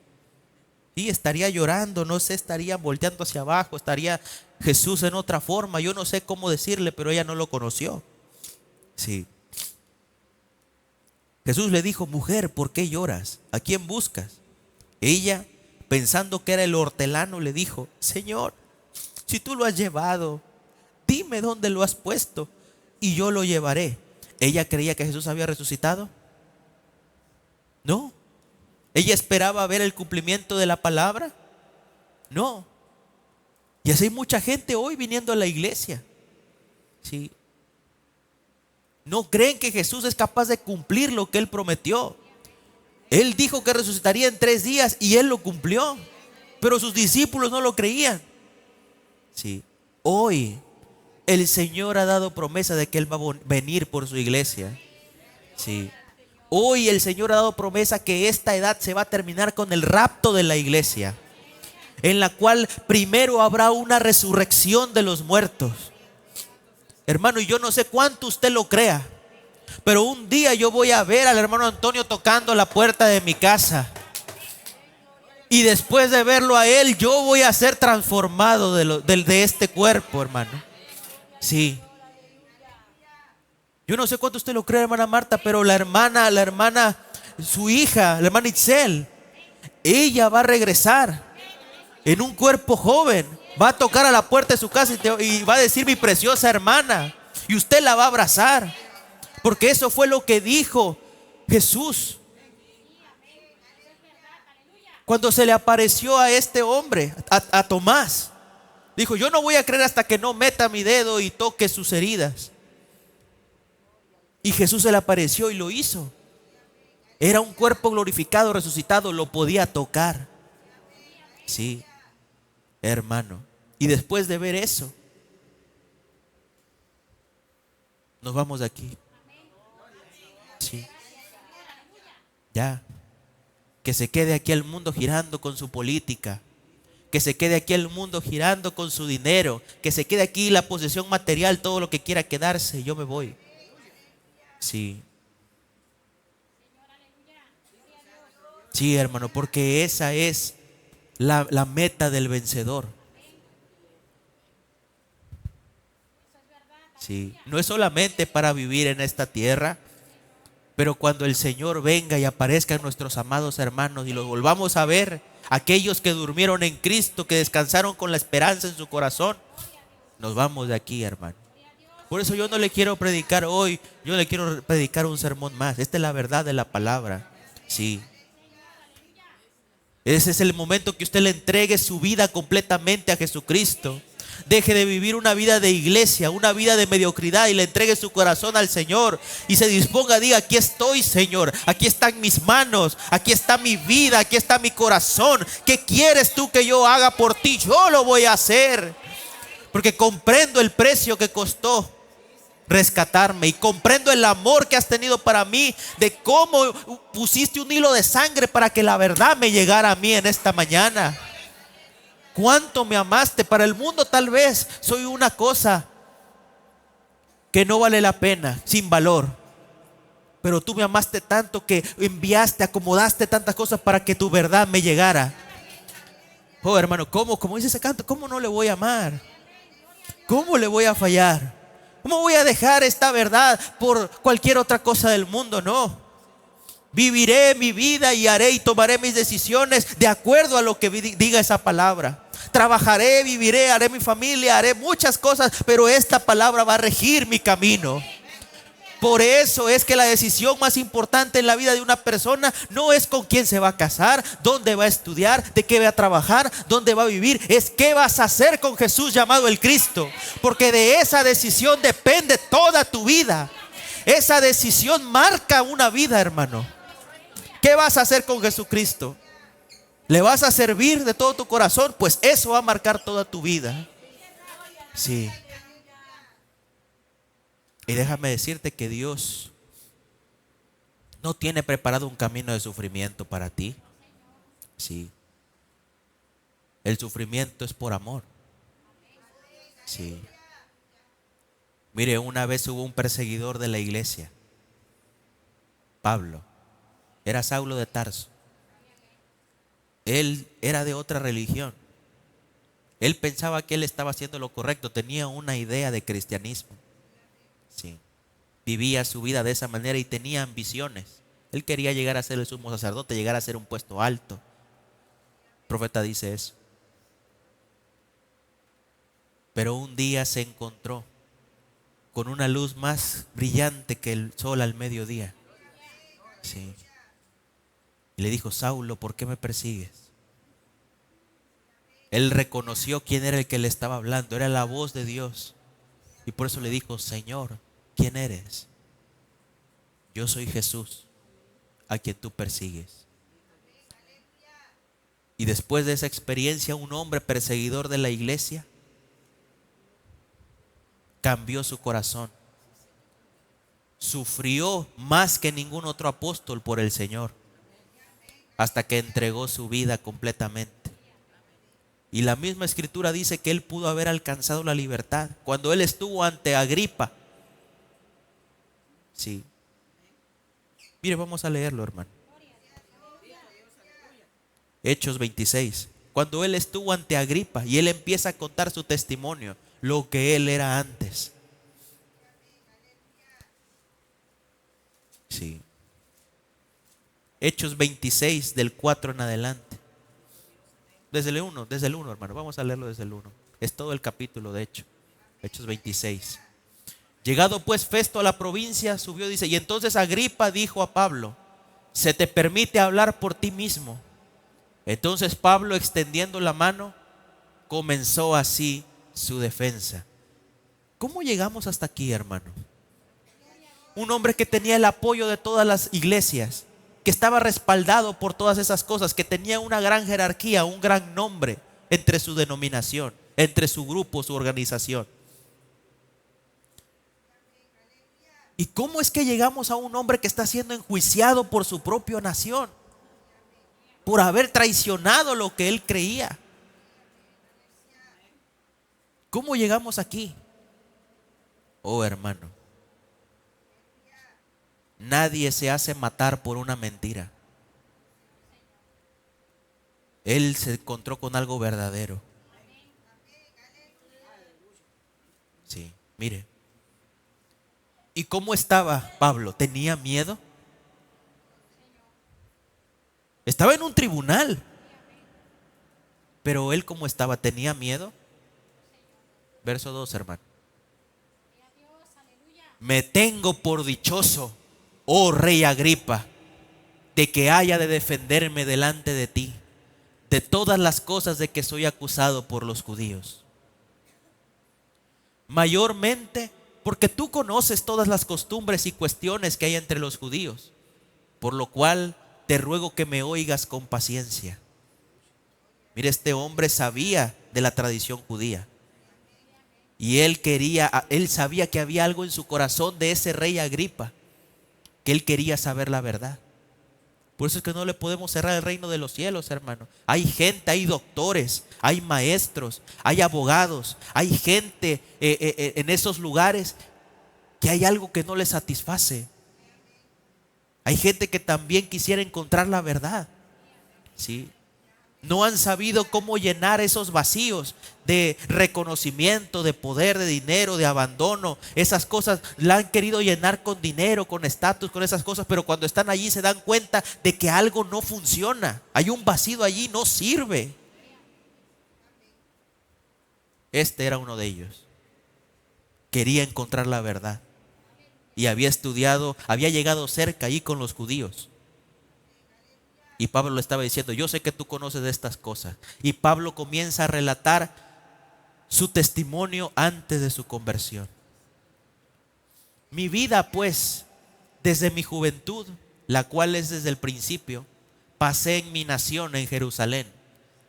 Sí, estaría llorando, no sé, estaría volteando hacia abajo, estaría Jesús en otra forma. Yo no sé cómo decirle, pero ella no lo conoció. Sí. Jesús le dijo: mujer, ¿por qué lloras? ¿A quién buscas? Ella, pensando que era el hortelano, le dijo: Señor, si tú lo has llevado, dime dónde lo has puesto y yo lo llevaré. ¿Ella creía que Jesús había resucitado? No. ¿Ella esperaba ver el cumplimiento de la palabra? No. Y así hay mucha gente hoy viniendo a la iglesia. Sí. No creen que Jesús es capaz de cumplir lo que Él prometió. Él dijo que resucitaría en 3 días y Él lo cumplió. Pero sus discípulos no lo creían. Sí. Hoy el Señor ha dado promesa de que Él va a venir por su iglesia. Sí. Hoy el Señor ha dado promesa que esta edad se va a terminar con el rapto de la iglesia, en la cual primero habrá una resurrección de los muertos. Hermano, y yo no sé cuánto usted lo crea, pero un día yo voy a ver al hermano Antonio tocando la puerta de mi casa. Y después de verlo a él, yo voy a ser transformado de este cuerpo, hermano. Sí. Yo no sé cuánto usted lo cree, hermana Marta, pero la hermana, su hija, la hermana Itzel, ella va a regresar en un cuerpo joven. Va a tocar a la puerta de su casa y va a decir: mi preciosa hermana. Y usted la va a abrazar. Porque eso fue lo que dijo Jesús cuando se le apareció a este hombre, a Tomás. Dijo: yo no voy a creer hasta que no meta mi dedo y toque sus heridas. Y Jesús se le apareció y lo hizo. Era un cuerpo glorificado, resucitado, lo podía tocar. Sí, hermano. Y después de ver eso, nos vamos de aquí. Sí. Ya. Que se quede aquí el mundo girando con su política. Que se quede aquí el mundo girando con su dinero. Que se quede aquí la posesión material, todo lo que quiera quedarse. Yo me voy. Sí. Sí, hermano, porque esa es la meta del vencedor. Sí. No es solamente para vivir en esta tierra, pero cuando el Señor venga y aparezcan nuestros amados hermanos y los volvamos a ver, aquellos que durmieron en Cristo, que descansaron con la esperanza en su corazón, nos vamos de aquí, hermano. Por eso yo no le quiero predicar hoy, yo le quiero predicar un sermón más. Esta es la verdad de la palabra. Sí. Ese es el momento que usted le entregue su vida completamente a Jesucristo. Deje de vivir una vida de iglesia, una vida de mediocridad, y le entregue su corazón al Señor y se disponga, diga: aquí estoy, Señor, aquí están mis manos, aquí está mi vida, aquí está mi corazón. ¿Qué quieres tú que yo haga por ti? Yo lo voy a hacer, porque comprendo el precio que costó rescatarme y comprendo el amor que has tenido para mí, de cómo pusiste un hilo de sangre para que la verdad me llegara a mí en esta mañana. Cuánto me amaste. Para el mundo tal vez soy una cosa que no vale la pena, sin valor, pero tú me amaste tanto que enviaste, acomodaste tantas cosas para que tu verdad me llegara. Oh, hermano, como dice ese canto, ¿cómo no le voy a amar? ¿Cómo le voy a fallar? ¿Cómo voy a dejar esta verdad por cualquier otra cosa del mundo? No. Viviré mi vida y haré y tomaré mis decisiones de acuerdo a lo que diga esa palabra. Trabajaré, viviré, haré mi familia, haré muchas cosas, pero esta palabra va a regir mi camino. Por eso es que la decisión más importante en la vida de una persona no es con quién se va a casar, dónde va a estudiar, de qué va a trabajar, dónde va a vivir. Es qué vas a hacer con Jesús llamado el Cristo. Porque de esa decisión depende toda tu vida. Esa decisión marca una vida, hermano. ¿Qué vas a hacer con Jesucristo? ¿Le vas a servir de todo tu corazón? Pues eso va a marcar toda tu vida. Sí. Y déjame decirte que Dios no tiene preparado un camino de sufrimiento para ti. Sí. El sufrimiento es por amor. Sí. Mire, una vez hubo un perseguidor de la iglesia, Pablo. Era Saulo de Tarso. Él era de otra religión. Él pensaba que él estaba haciendo lo correcto. Tenía una idea de cristianismo. Sí. Vivía su vida de esa manera y tenía ambiciones. Él quería llegar a ser el sumo sacerdote, llegar a ser un puesto alto. El profeta dice eso. Pero un día se encontró con una luz más brillante que el sol al mediodía. Sí. Y le dijo: Saulo, ¿por qué me persigues? Él reconoció quién era el que le estaba hablando. Era la voz de Dios. Y por eso le dijo: Señor, ¿quién eres? Yo soy Jesús, a quien tú persigues. Y después de esa experiencia, un hombre perseguidor de la iglesia cambió su corazón. Sufrió más que ningún otro apóstol por el Señor, hasta que entregó su vida completamente. Y la misma escritura dice que él pudo haber alcanzado la libertad cuando él estuvo ante Agripa. Sí. Mire, vamos a leerlo, hermano. Hechos 26. Cuando él estuvo ante Agripa y él empieza a contar su testimonio, lo que él era antes. Sí. Hechos 26 del 4 en adelante. Desde el 1, hermano. Vamos a leerlo desde el 1. Es todo el capítulo, de hecho. Hechos 26. Llegado pues Festo a la provincia, subió, dice, y entonces Agripa dijo a Pablo: ¿se te permite hablar por ti mismo? Entonces Pablo, extendiendo la mano, comenzó así su defensa. ¿Cómo llegamos hasta aquí, hermano? Un hombre que tenía el apoyo de todas las iglesias, que estaba respaldado por todas esas cosas, que tenía una gran jerarquía, un gran nombre entre su denominación, entre su grupo, su organización. ¿Y cómo es que llegamos a un hombre que está siendo enjuiciado por su propia nación, por haber traicionado lo que él creía? ¿Cómo llegamos aquí? Oh, hermano, nadie se hace matar por una mentira. Él se encontró con algo verdadero. Sí, mire. ¿Y cómo estaba Pablo? ¿Tenía miedo? Estaba en un tribunal. Pero él, ¿cómo estaba? ¿Tenía miedo? Verso 2, hermano. Me tengo por dichoso, oh rey Agripa, de que haya de defenderme delante de ti de todas las cosas de que soy acusado por los judíos. Mayormente porque tú conoces todas las costumbres y cuestiones que hay entre los judíos, por lo cual te ruego que me oigas con paciencia. Mire, este hombre sabía de la tradición judía. Y él sabía que había algo en su corazón de ese rey Agripa, que él quería saber la verdad. Por eso es que no le podemos cerrar el reino de los cielos, hermano. Hay gente, hay doctores, hay maestros, hay abogados, hay gente en esos lugares que hay algo que no les satisface. Hay gente que también quisiera encontrar la verdad, ¿sí? No han sabido cómo llenar esos vacíos de reconocimiento, de poder, de dinero, de abandono. Esas cosas la han querido llenar con dinero, con estatus, con esas cosas. Pero cuando están allí se dan cuenta de que algo no funciona. Hay un vacío allí, no sirve. Este era uno de ellos. Quería encontrar la verdad. Y había estudiado, había llegado cerca allí con los judíos. Y Pablo le estaba diciendo: yo sé que tú conoces de estas cosas. Y Pablo comienza a relatar su testimonio antes de su conversión. Mi vida, pues, desde mi juventud, la cual es desde el principio, pasé en mi nación, en Jerusalén.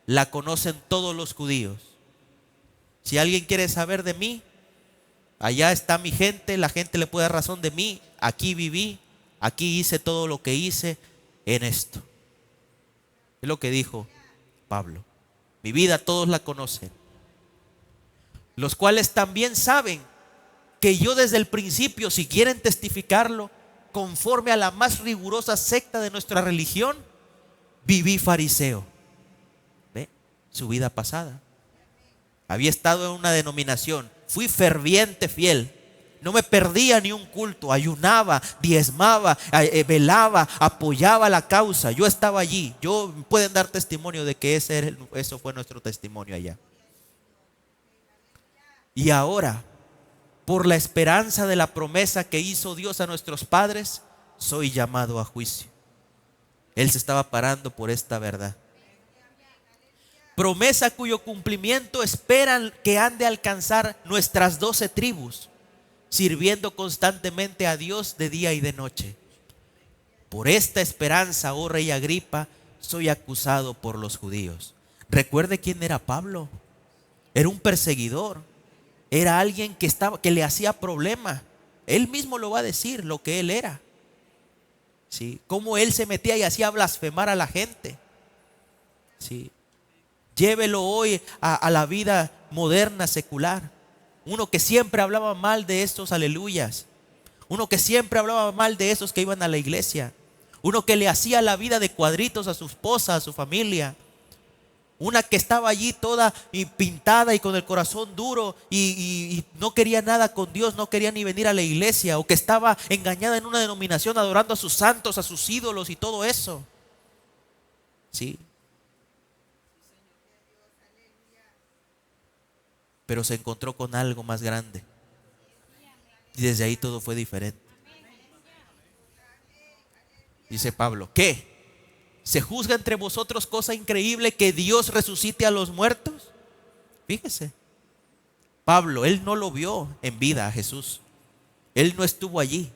La conocen todos los judíos. Si alguien quiere saber de mí, allá está mi gente, la gente le puede dar razón de mí. Aquí viví, aquí hice todo lo que hice en esto. Es lo que dijo Pablo. Mi vida todos la conocen, los cuales también saben que yo desde el principio, si quieren testificarlo, conforme a la más rigurosa secta de nuestra religión, viví fariseo. ¿Ve? Su vida pasada. Había estado en una denominación, fui ferviente fiel, no me perdía ni un culto, ayunaba, diezmaba, velaba, apoyaba la causa. Yo estaba allí. Pueden dar testimonio de que eso fue nuestro testimonio allá. Y ahora, por la esperanza de la promesa que hizo Dios a nuestros padres, soy llamado a juicio. Él se estaba parando por esta verdad. Promesa cuyo cumplimiento esperan que han de alcanzar nuestras 12 tribus, sirviendo constantemente a Dios de día y de noche. Por esta esperanza, oh rey Agripa, soy acusado por los judíos. Recuerde quién era Pablo. Era un perseguidor. Era alguien que le hacía problema. Él mismo lo va a decir, lo que él era. ¿Sí? Cómo él se metía y hacía blasfemar a la gente. ¿Sí? Llévelo hoy a la vida moderna, secular. Uno que siempre hablaba mal de estos aleluyas. Uno que siempre hablaba mal de esos que iban a la iglesia. Uno que le hacía la vida de cuadritos a su esposa, a su familia. Una que estaba allí toda pintada y con el corazón duro y no quería nada con Dios, no quería ni venir a la iglesia. O que estaba engañada en una denominación adorando a sus santos, a sus ídolos y todo eso. Sí. Pero se encontró con algo más grande. Y desde ahí todo fue diferente. Dice Pablo, ¿qué? ¿Se juzga entre vosotros cosa increíble que Dios resucite a los muertos? Fíjese, Pablo, él no lo vio en vida a Jesús. Él no estuvo allí.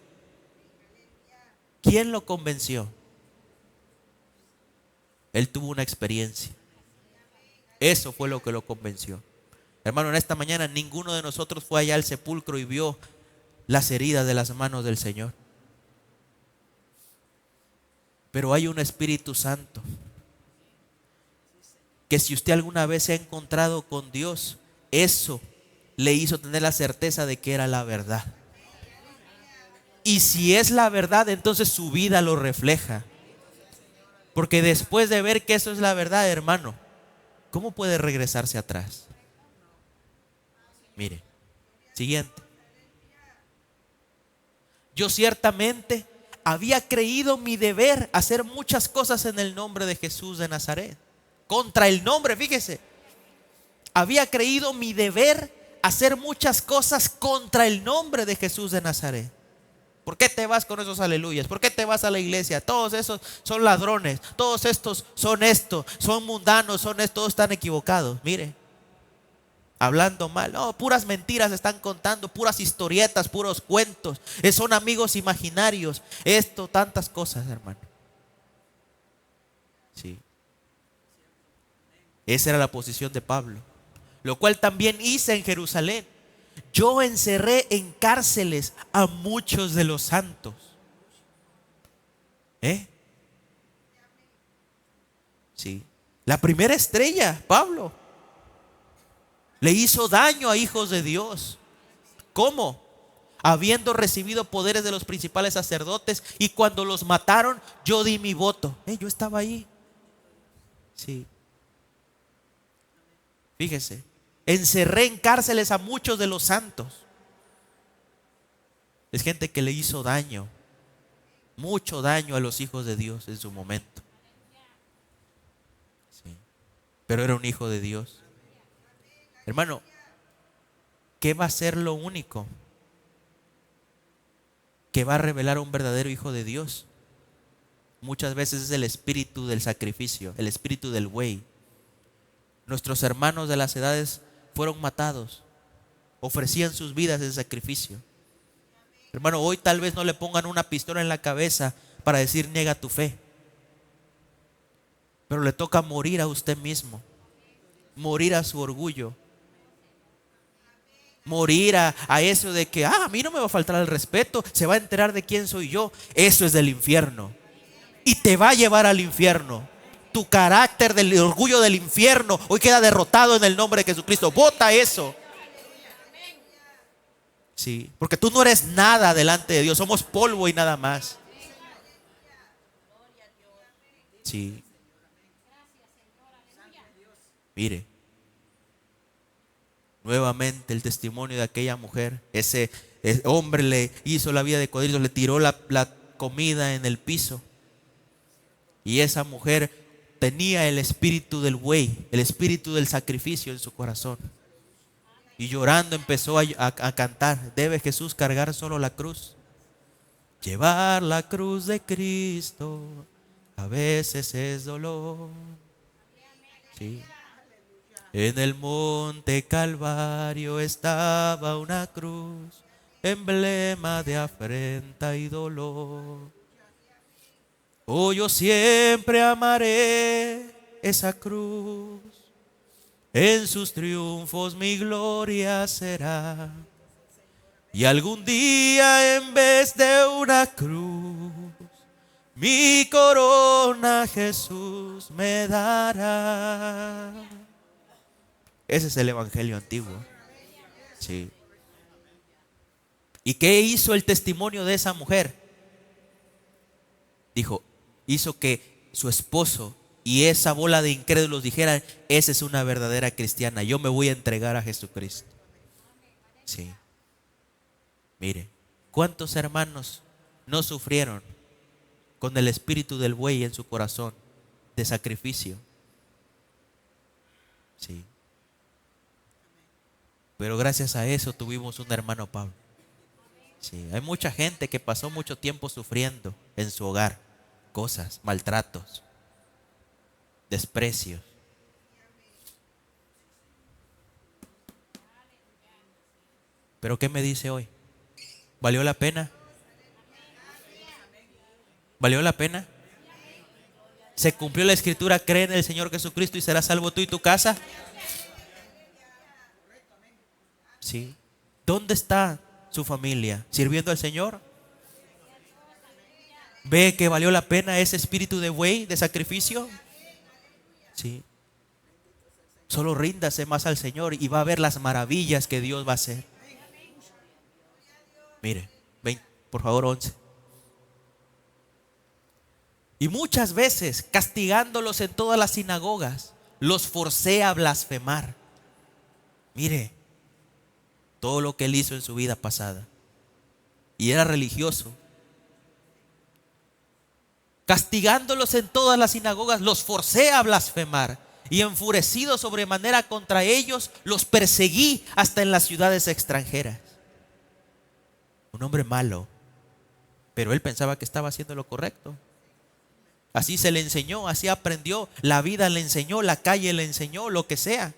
¿Quién lo convenció? Él tuvo una experiencia. Eso fue lo que lo convenció. Hermano, en esta mañana ninguno de nosotros fue allá al sepulcro y vio las heridas de las manos del Señor. Pero hay un Espíritu Santo que si usted alguna vez se ha encontrado con Dios, eso le hizo tener la certeza de que era la verdad. Y si es la verdad, entonces su vida lo refleja. Porque después de ver que eso es la verdad, hermano, ¿cómo puede regresarse atrás? Mire, siguiente. Yo ciertamente había creído mi deber hacer muchas cosas en el nombre de Jesús de Nazaret. Contra el nombre, fíjese. Había creído mi deber hacer muchas cosas contra el nombre de Jesús de Nazaret. ¿Por qué te vas con esos aleluyas? ¿Por qué te vas a la iglesia? Todos esos son ladrones. Todos estos son esto. Son mundanos, son esto. Todos están equivocados. Mire. Hablando mal. No, puras mentiras están contando. Puras historietas, puros cuentos. Son amigos imaginarios. Esto, tantas cosas, hermano. Sí. Esa era la posición de Pablo. Lo cual también hice en Jerusalén. Yo encerré en cárceles a muchos de los santos. Sí. La primera estrella, Pablo, le hizo daño a hijos de Dios. ¿Cómo? Habiendo recibido poderes de los principales sacerdotes, y cuando los mataron, yo di mi voto. Yo estaba ahí. Sí. Fíjese. Encerré en cárceles a muchos de los santos. Es gente que le hizo daño, mucho daño a los hijos de Dios en su momento. Sí. Pero era un hijo de Dios. Hermano, ¿qué va a ser lo único que va a revelar a un verdadero hijo de Dios? Muchas veces es el espíritu del sacrificio, el espíritu del buey. Nuestros hermanos de las edades fueron matados, ofrecían sus vidas en sacrificio. Hermano, hoy tal vez no le pongan una pistola en la cabeza para decir niega tu fe. Pero le toca morir a usted mismo, morir a su orgullo, morir a eso de que a mí no me va a faltar el respeto, se va a enterar de quién soy yo. Eso es del infierno y te va a llevar al infierno. Tu carácter del orgullo del infierno hoy queda derrotado en el nombre de Jesucristo. Bota eso. Sí, porque tú no eres nada delante de Dios, somos polvo y nada más. Sí. Mire, nuevamente el testimonio de aquella mujer. Ese hombre le hizo la vida de codrillo, le tiró la comida en el piso. Y esa mujer tenía el espíritu del buey, el espíritu del sacrificio en su corazón. Y llorando empezó a cantar: debe Jesús cargar solo la cruz. Llevar la cruz de Cristo a veces es dolor. Sí. En el monte Calvario estaba una cruz, emblema de afrenta y dolor. Oh, yo siempre amaré esa cruz, en sus triunfos mi gloria será. Y algún día en vez de una cruz, mi corona Jesús me dará. Ese es el evangelio antiguo. Sí. ¿Y qué hizo el testimonio de esa mujer? Hizo que su esposo y esa bola de incrédulos dijeran: esa es una verdadera cristiana, yo me voy a entregar a Jesucristo. Sí. Mire, ¿cuántos hermanos no sufrieron con el espíritu del buey en su corazón de sacrificio? Sí. Pero gracias a eso tuvimos un hermano Pablo. Sí, hay mucha gente que pasó mucho tiempo sufriendo en su hogar cosas, maltratos, desprecios. Pero ¿qué me dice hoy? ¿Valió la pena? ¿Valió la pena? ¿Se cumplió la escritura? ¿Cree en el Señor Jesucristo y serás salvo tú y tu casa? Sí. ¿Dónde está su familia? ¿Sirviendo al Señor? ¿Ve que valió la pena ese espíritu de buey, de sacrificio? Sí. Solo ríndase más al Señor y va a ver las maravillas que Dios va a hacer. Mire, por favor, 11. Y muchas veces, castigándolos en todas las sinagogas, los forcé a blasfemar. Mire, todo lo que él hizo en su vida pasada. Y era religioso. Castigándolos en todas las sinagogas, los forcé a blasfemar. Y enfurecido sobremanera contra ellos, los perseguí hasta en las ciudades extranjeras. Un hombre malo, pero él pensaba que estaba haciendo lo correcto. Así se le enseñó, así aprendió. La vida le enseñó, la calle le enseñó, lo que sea.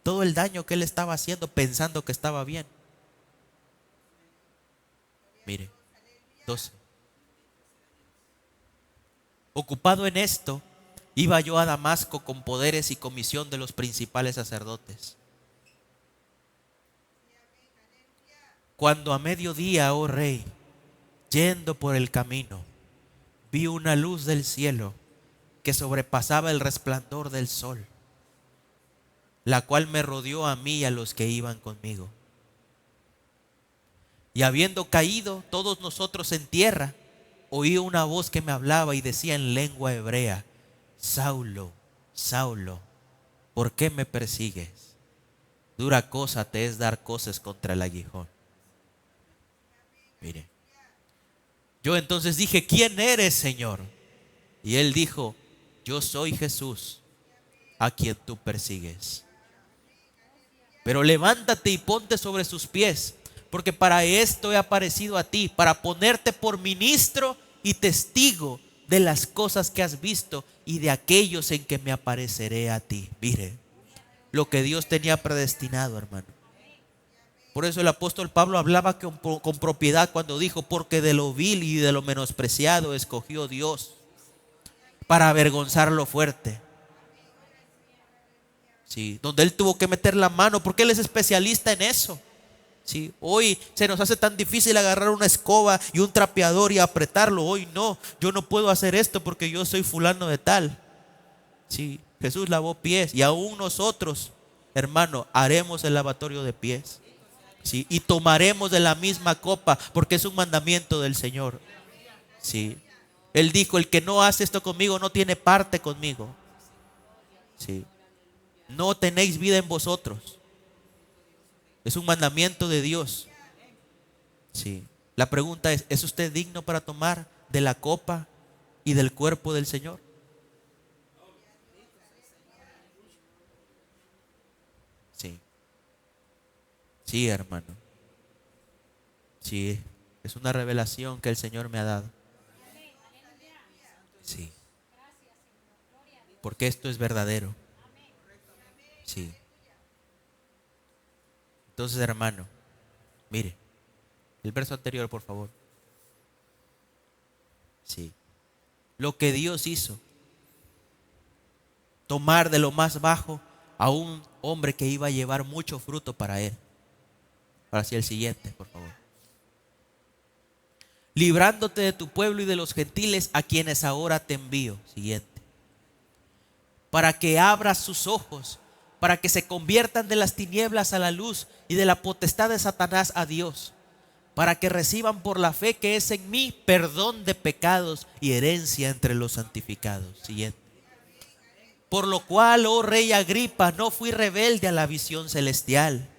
Todo el daño que él estaba haciendo pensando que estaba bien. Mire, 12. Ocupado en esto, iba yo a Damasco con poderes y comisión de los principales sacerdotes. Cuando a mediodía, oh rey, yendo por el camino, vi una luz del cielo que sobrepasaba el resplandor del sol, la cual me rodeó a mí y a los que iban conmigo. Y habiendo caído todos nosotros en tierra, oí una voz que me hablaba y decía en lengua hebrea: Saulo, Saulo, ¿por qué me persigues? Dura cosa te es dar coces contra el aguijón. Mire, yo entonces dije: ¿quién eres, Señor? Y él dijo: yo soy Jesús, a quien tú persigues. Pero levántate y ponte sobre sus pies, porque para esto he aparecido a ti, para ponerte por ministro y testigo de las cosas que has visto y de aquellos en que me apareceré a ti. Mire, lo que Dios tenía predestinado, hermano. Por eso el apóstol Pablo hablaba con propiedad cuando dijo: porque de lo vil y de lo menospreciado escogió Dios para avergonzarlo fuerte. Sí, donde él tuvo que meter la mano porque él es especialista en eso. Sí, hoy se nos hace tan difícil agarrar una escoba y un trapeador y apretarlo. Hoy no, yo no puedo hacer esto porque yo soy fulano de tal. Sí, Jesús lavó pies y aún nosotros, hermano, haremos el lavatorio de pies. Sí, y tomaremos de la misma copa porque es un mandamiento del Señor. Sí, Él dijo: el que no hace esto conmigo no tiene parte conmigo. Sí, no tenéis vida en vosotros. Es un mandamiento de Dios. Sí. La pregunta ¿es usted digno para tomar de la copa y del cuerpo del Señor? Sí. Sí, hermano. Sí, es una revelación que el Señor me ha dado. Sí. Porque esto es verdadero. Sí. Entonces, hermano, mire, el verso anterior, por favor. Sí. Lo que Dios hizo, tomar de lo más bajo a un hombre que iba a llevar mucho fruto para él. Ahora sí, el siguiente, por favor. Librándote de tu pueblo y de los gentiles a quienes ahora te envío. Siguiente. Para que abras sus ojos, para que se conviertan de las tinieblas a la luz y de la potestad de Satanás a Dios, para que reciban por la fe que es en mí perdón de pecados y herencia entre los santificados. Siguiente. Por lo cual, oh rey Agripa, no fui rebelde a la visión celestial,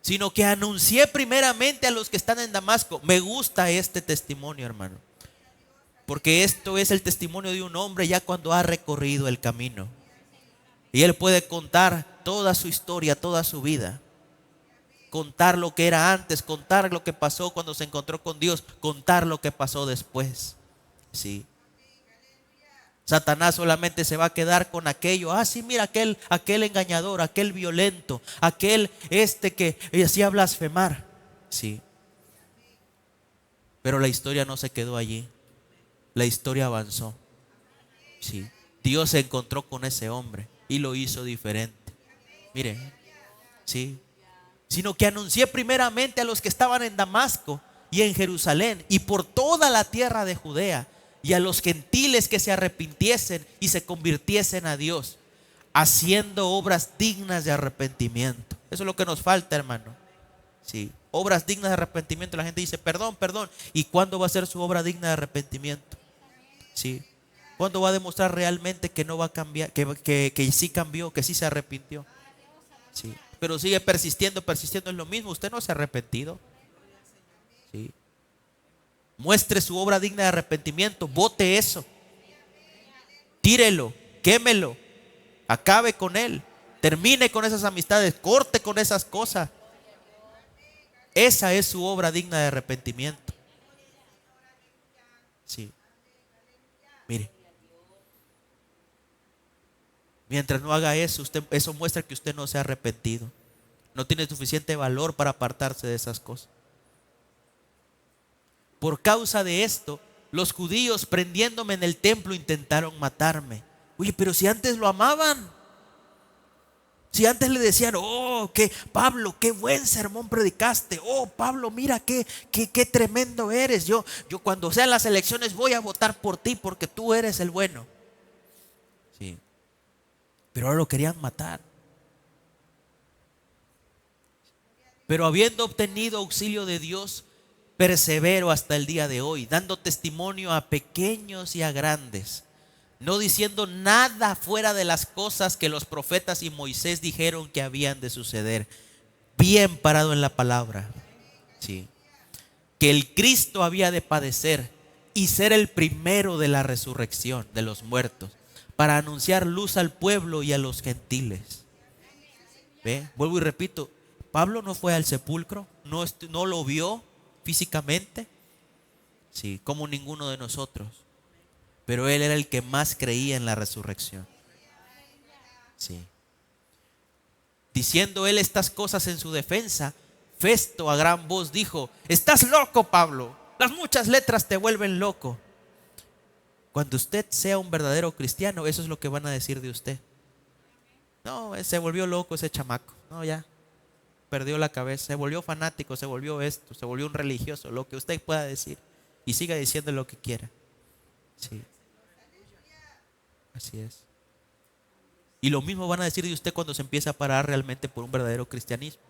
sino que anuncié primeramente a los que están en Damasco. Me gusta este testimonio, hermano, porque esto es el testimonio de un hombre ya cuando ha recorrido el camino. Y él puede contar toda su historia, toda su vida. Contar lo que era antes, contar lo que pasó cuando se encontró con Dios, contar lo que pasó después. Sí. Satanás solamente se va a quedar con aquello. Ah, sí, mira, aquel engañador, aquel violento, aquel que hacía blasfemar. Sí. Pero la historia no se quedó allí. La historia avanzó. Sí. Dios se encontró con ese hombre y lo hizo diferente. Miren, sí. Sino que anuncié primeramente a los que estaban en Damasco y en Jerusalén y por toda la tierra de Judea, y a los gentiles que se arrepintiesen y se convirtiesen a Dios, haciendo obras dignas de arrepentimiento. Eso es lo que nos falta, hermano. Sí, obras dignas de arrepentimiento. La gente dice perdón, perdón. ¿Y cuándo va a ser su obra digna de arrepentimiento? Sí. ¿Cuándo va a demostrar realmente que no va a cambiar, que sí cambió, que sí se arrepintió? Sí. Pero sigue persistiendo en lo mismo. Usted no se ha arrepentido. Sí. Muestre su obra digna de arrepentimiento. Bote eso. Tírelo, quémelo, acabe con él, termine con esas amistades, corte con esas cosas. Esa es su obra digna de arrepentimiento. Sí. Mire, mientras no haga eso, eso muestra que usted no se ha arrepentido. No tiene suficiente valor para apartarse de esas cosas. Por causa de esto, los judíos, prendiéndome en el templo, intentaron matarme. Oye, pero si antes lo amaban, si antes le decían: oh, Pablo, qué buen sermón predicaste. Oh, Pablo, mira qué tremendo eres. Yo cuando sean las elecciones voy a votar por ti porque tú eres el bueno. Sí. Pero ahora lo querían matar. Pero habiendo obtenido auxilio de Dios, persevero hasta el día de hoy, dando testimonio a pequeños y a grandes, no diciendo nada fuera de las cosas que los profetas y Moisés dijeron que habían de suceder. Bien parado en la palabra. Sí. Que el Cristo había de padecer y ser el primero de la resurrección de los muertos, para anunciar luz al pueblo y a los gentiles. ¿Ve? Vuelvo y repito, Pablo no fue al sepulcro, no lo vio físicamente, sí, como ninguno de nosotros, pero él era el que más creía en la resurrección. Sí. Diciendo él estas cosas en su defensa, Festo a gran voz dijo: estás loco, Pablo, las muchas letras te vuelven loco. Cuando usted sea un verdadero cristiano, eso es lo que van a decir de usted. No, se volvió loco ese chamaco. No, ya, perdió la cabeza, se volvió fanático, se volvió esto, se volvió un religioso, lo que usted pueda decir. Y siga diciendo lo que quiera. Sí, así es. Y lo mismo van a decir de usted cuando se empieza a parar realmente por un verdadero cristianismo.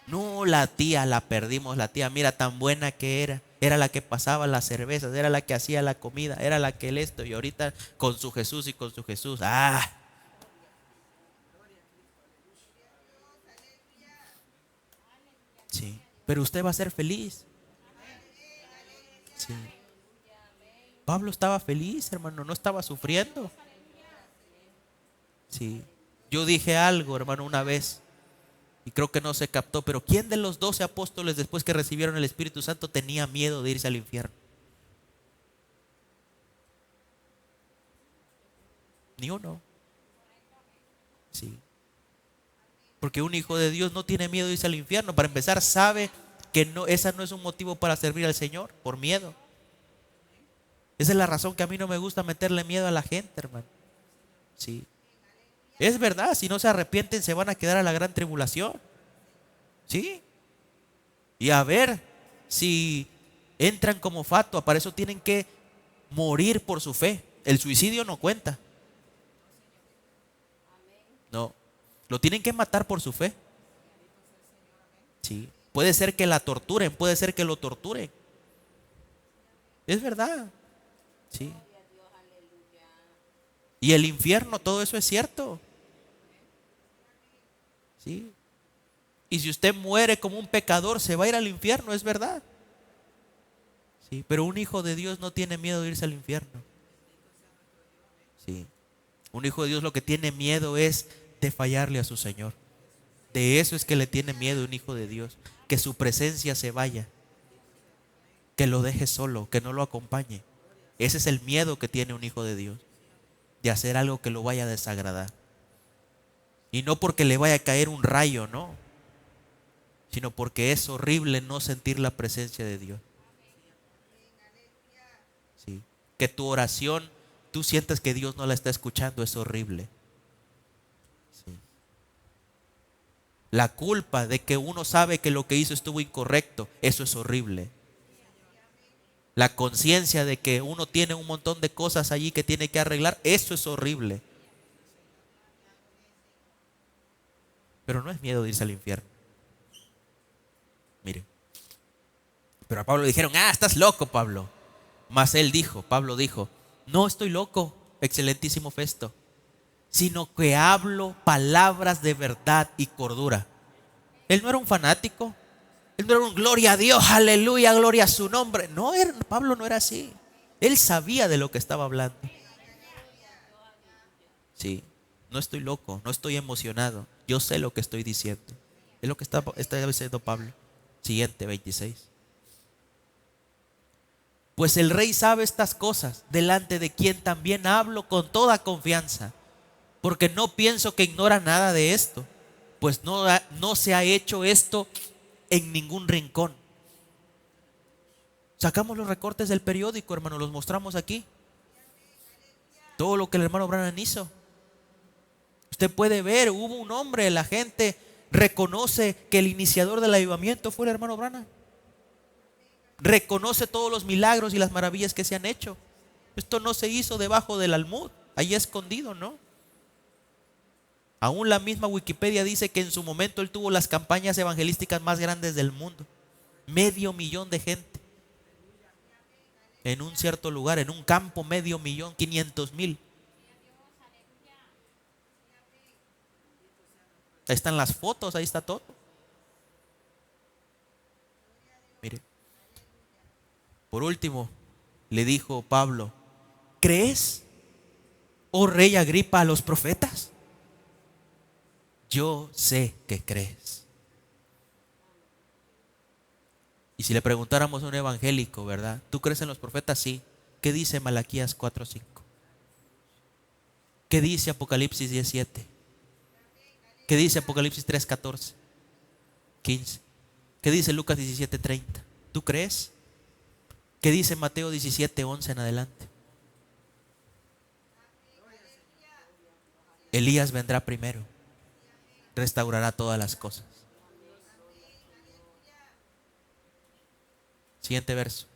No, la tía, la perdimos, la tía, mira tan buena que era. Era la que pasaba las cervezas, era la que hacía la comida, era la que esto. Y ahorita con su Jesús y con su Jesús. Ah, sí. Pero usted va a ser feliz. Sí. Pablo estaba feliz, hermano, no estaba sufriendo. Sí. Yo dije algo, hermano, una vez. Y creo que no se captó, pero ¿quién de los 12 apóstoles después que recibieron el Espíritu Santo tenía miedo de irse al infierno? Ni uno. Sí. Porque un hijo de Dios no tiene miedo de irse al infierno. Para empezar, sabe que no, esa no es un motivo para servir al Señor, por miedo. Esa es la razón que a mí no me gusta meterle miedo a la gente, hermano. Sí. Es verdad, si no se arrepienten se van a quedar a la gran tribulación. Sí. Y a ver si entran como fatua, para eso tienen que morir por su fe. El suicidio no cuenta. No. Lo tienen que matar por su fe. Sí. Puede ser que la torturen, puede ser que lo torturen. Es verdad. Sí. Y el infierno, todo eso es cierto. Sí. Y si usted muere como un pecador, se va a ir al infierno, es verdad. Sí. Pero un hijo de Dios no tiene miedo de irse al infierno. Sí. Un hijo de Dios lo que tiene miedo es de fallarle a su Señor. De eso es que le tiene miedo un hijo de Dios. Que su presencia se vaya. Que lo deje solo, que no lo acompañe. Ese es el miedo que tiene un hijo de Dios. De hacer algo que lo vaya a desagradar. Y no porque le vaya a caer un rayo, no. Sino porque es horrible no sentir la presencia de Dios. Sí. Que tu oración, tú sientes que Dios no la está escuchando, es horrible. Sí. La culpa de que uno sabe que lo que hizo estuvo incorrecto, eso es horrible. La conciencia de que uno tiene un montón de cosas allí que tiene que arreglar, eso es horrible. Pero no es miedo de irse al infierno. Mire. Pero a Pablo le dijeron, estás loco, Pablo. Mas él dijo, Pablo dijo, no estoy loco, excelentísimo Festo, sino que hablo palabras de verdad y cordura. Él no era un fanático. Él no era un gloria a Dios, aleluya, gloria a su nombre. No, Pablo no era así. Él sabía de lo que estaba hablando. Sí, no estoy loco, no estoy emocionado. Yo sé lo que estoy diciendo. Es lo que está diciendo Pablo. Siguiente, 26. Pues el rey sabe estas cosas, delante de quien también hablo con toda confianza, porque no pienso que ignora nada de esto, pues no se ha hecho esto en ningún rincón. Sacamos los recortes del periódico, hermano, los mostramos aquí. Todo lo que el hermano Branham hizo. Usted puede ver, hubo un hombre, la gente reconoce que el iniciador del avivamiento fue el hermano Branham. Reconoce todos los milagros y las maravillas que se han hecho. Esto no se hizo debajo del almud, ahí escondido, ¿no? Aún la misma Wikipedia dice que en su momento él tuvo las campañas evangelísticas más grandes del mundo. 500,000 de gente. En un cierto lugar, en un campo, 500,000, 500,000. Ahí están las fotos, ahí está todo. Mire. Por último, le dijo Pablo, ¿crees, oh rey Agripa, a los profetas? Yo sé que crees. Y si le preguntáramos a un evangélico, ¿verdad? ¿Tú crees en los profetas? Sí. ¿Qué dice Malaquías 4:5? ¿Qué dice Apocalipsis 17? ¿Qué dice Apocalipsis 3:14? 15. ¿Qué dice Lucas 17:30? ¿Tú crees? ¿Qué dice Mateo 17:11 en adelante? Elías vendrá primero, restaurará todas las cosas. Siguiente verso.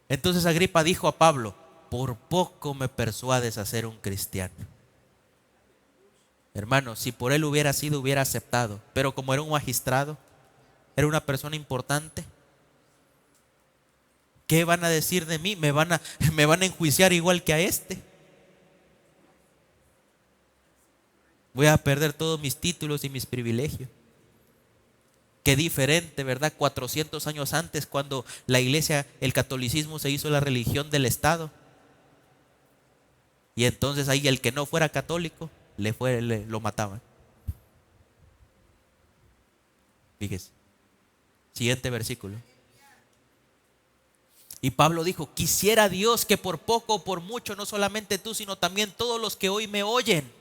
Entonces Agripa dijo a Pablo: por poco me persuades a ser un cristiano. Hermano, si por él hubiera sido, hubiera aceptado. Pero como era un magistrado, era una persona importante, ¿qué van a decir de mí? Me van a enjuiciar igual que a este. Voy a perder todos mis títulos y mis privilegios. Qué diferente, ¿verdad? 400 años antes, cuando la iglesia, el catolicismo se hizo la religión del Estado. Y entonces ahí el que no fuera católico, lo mataban. Fíjese. Siguiente versículo. Y Pablo dijo: quisiera Dios que por poco o por mucho, no solamente tú, sino también todos los que hoy me oyen,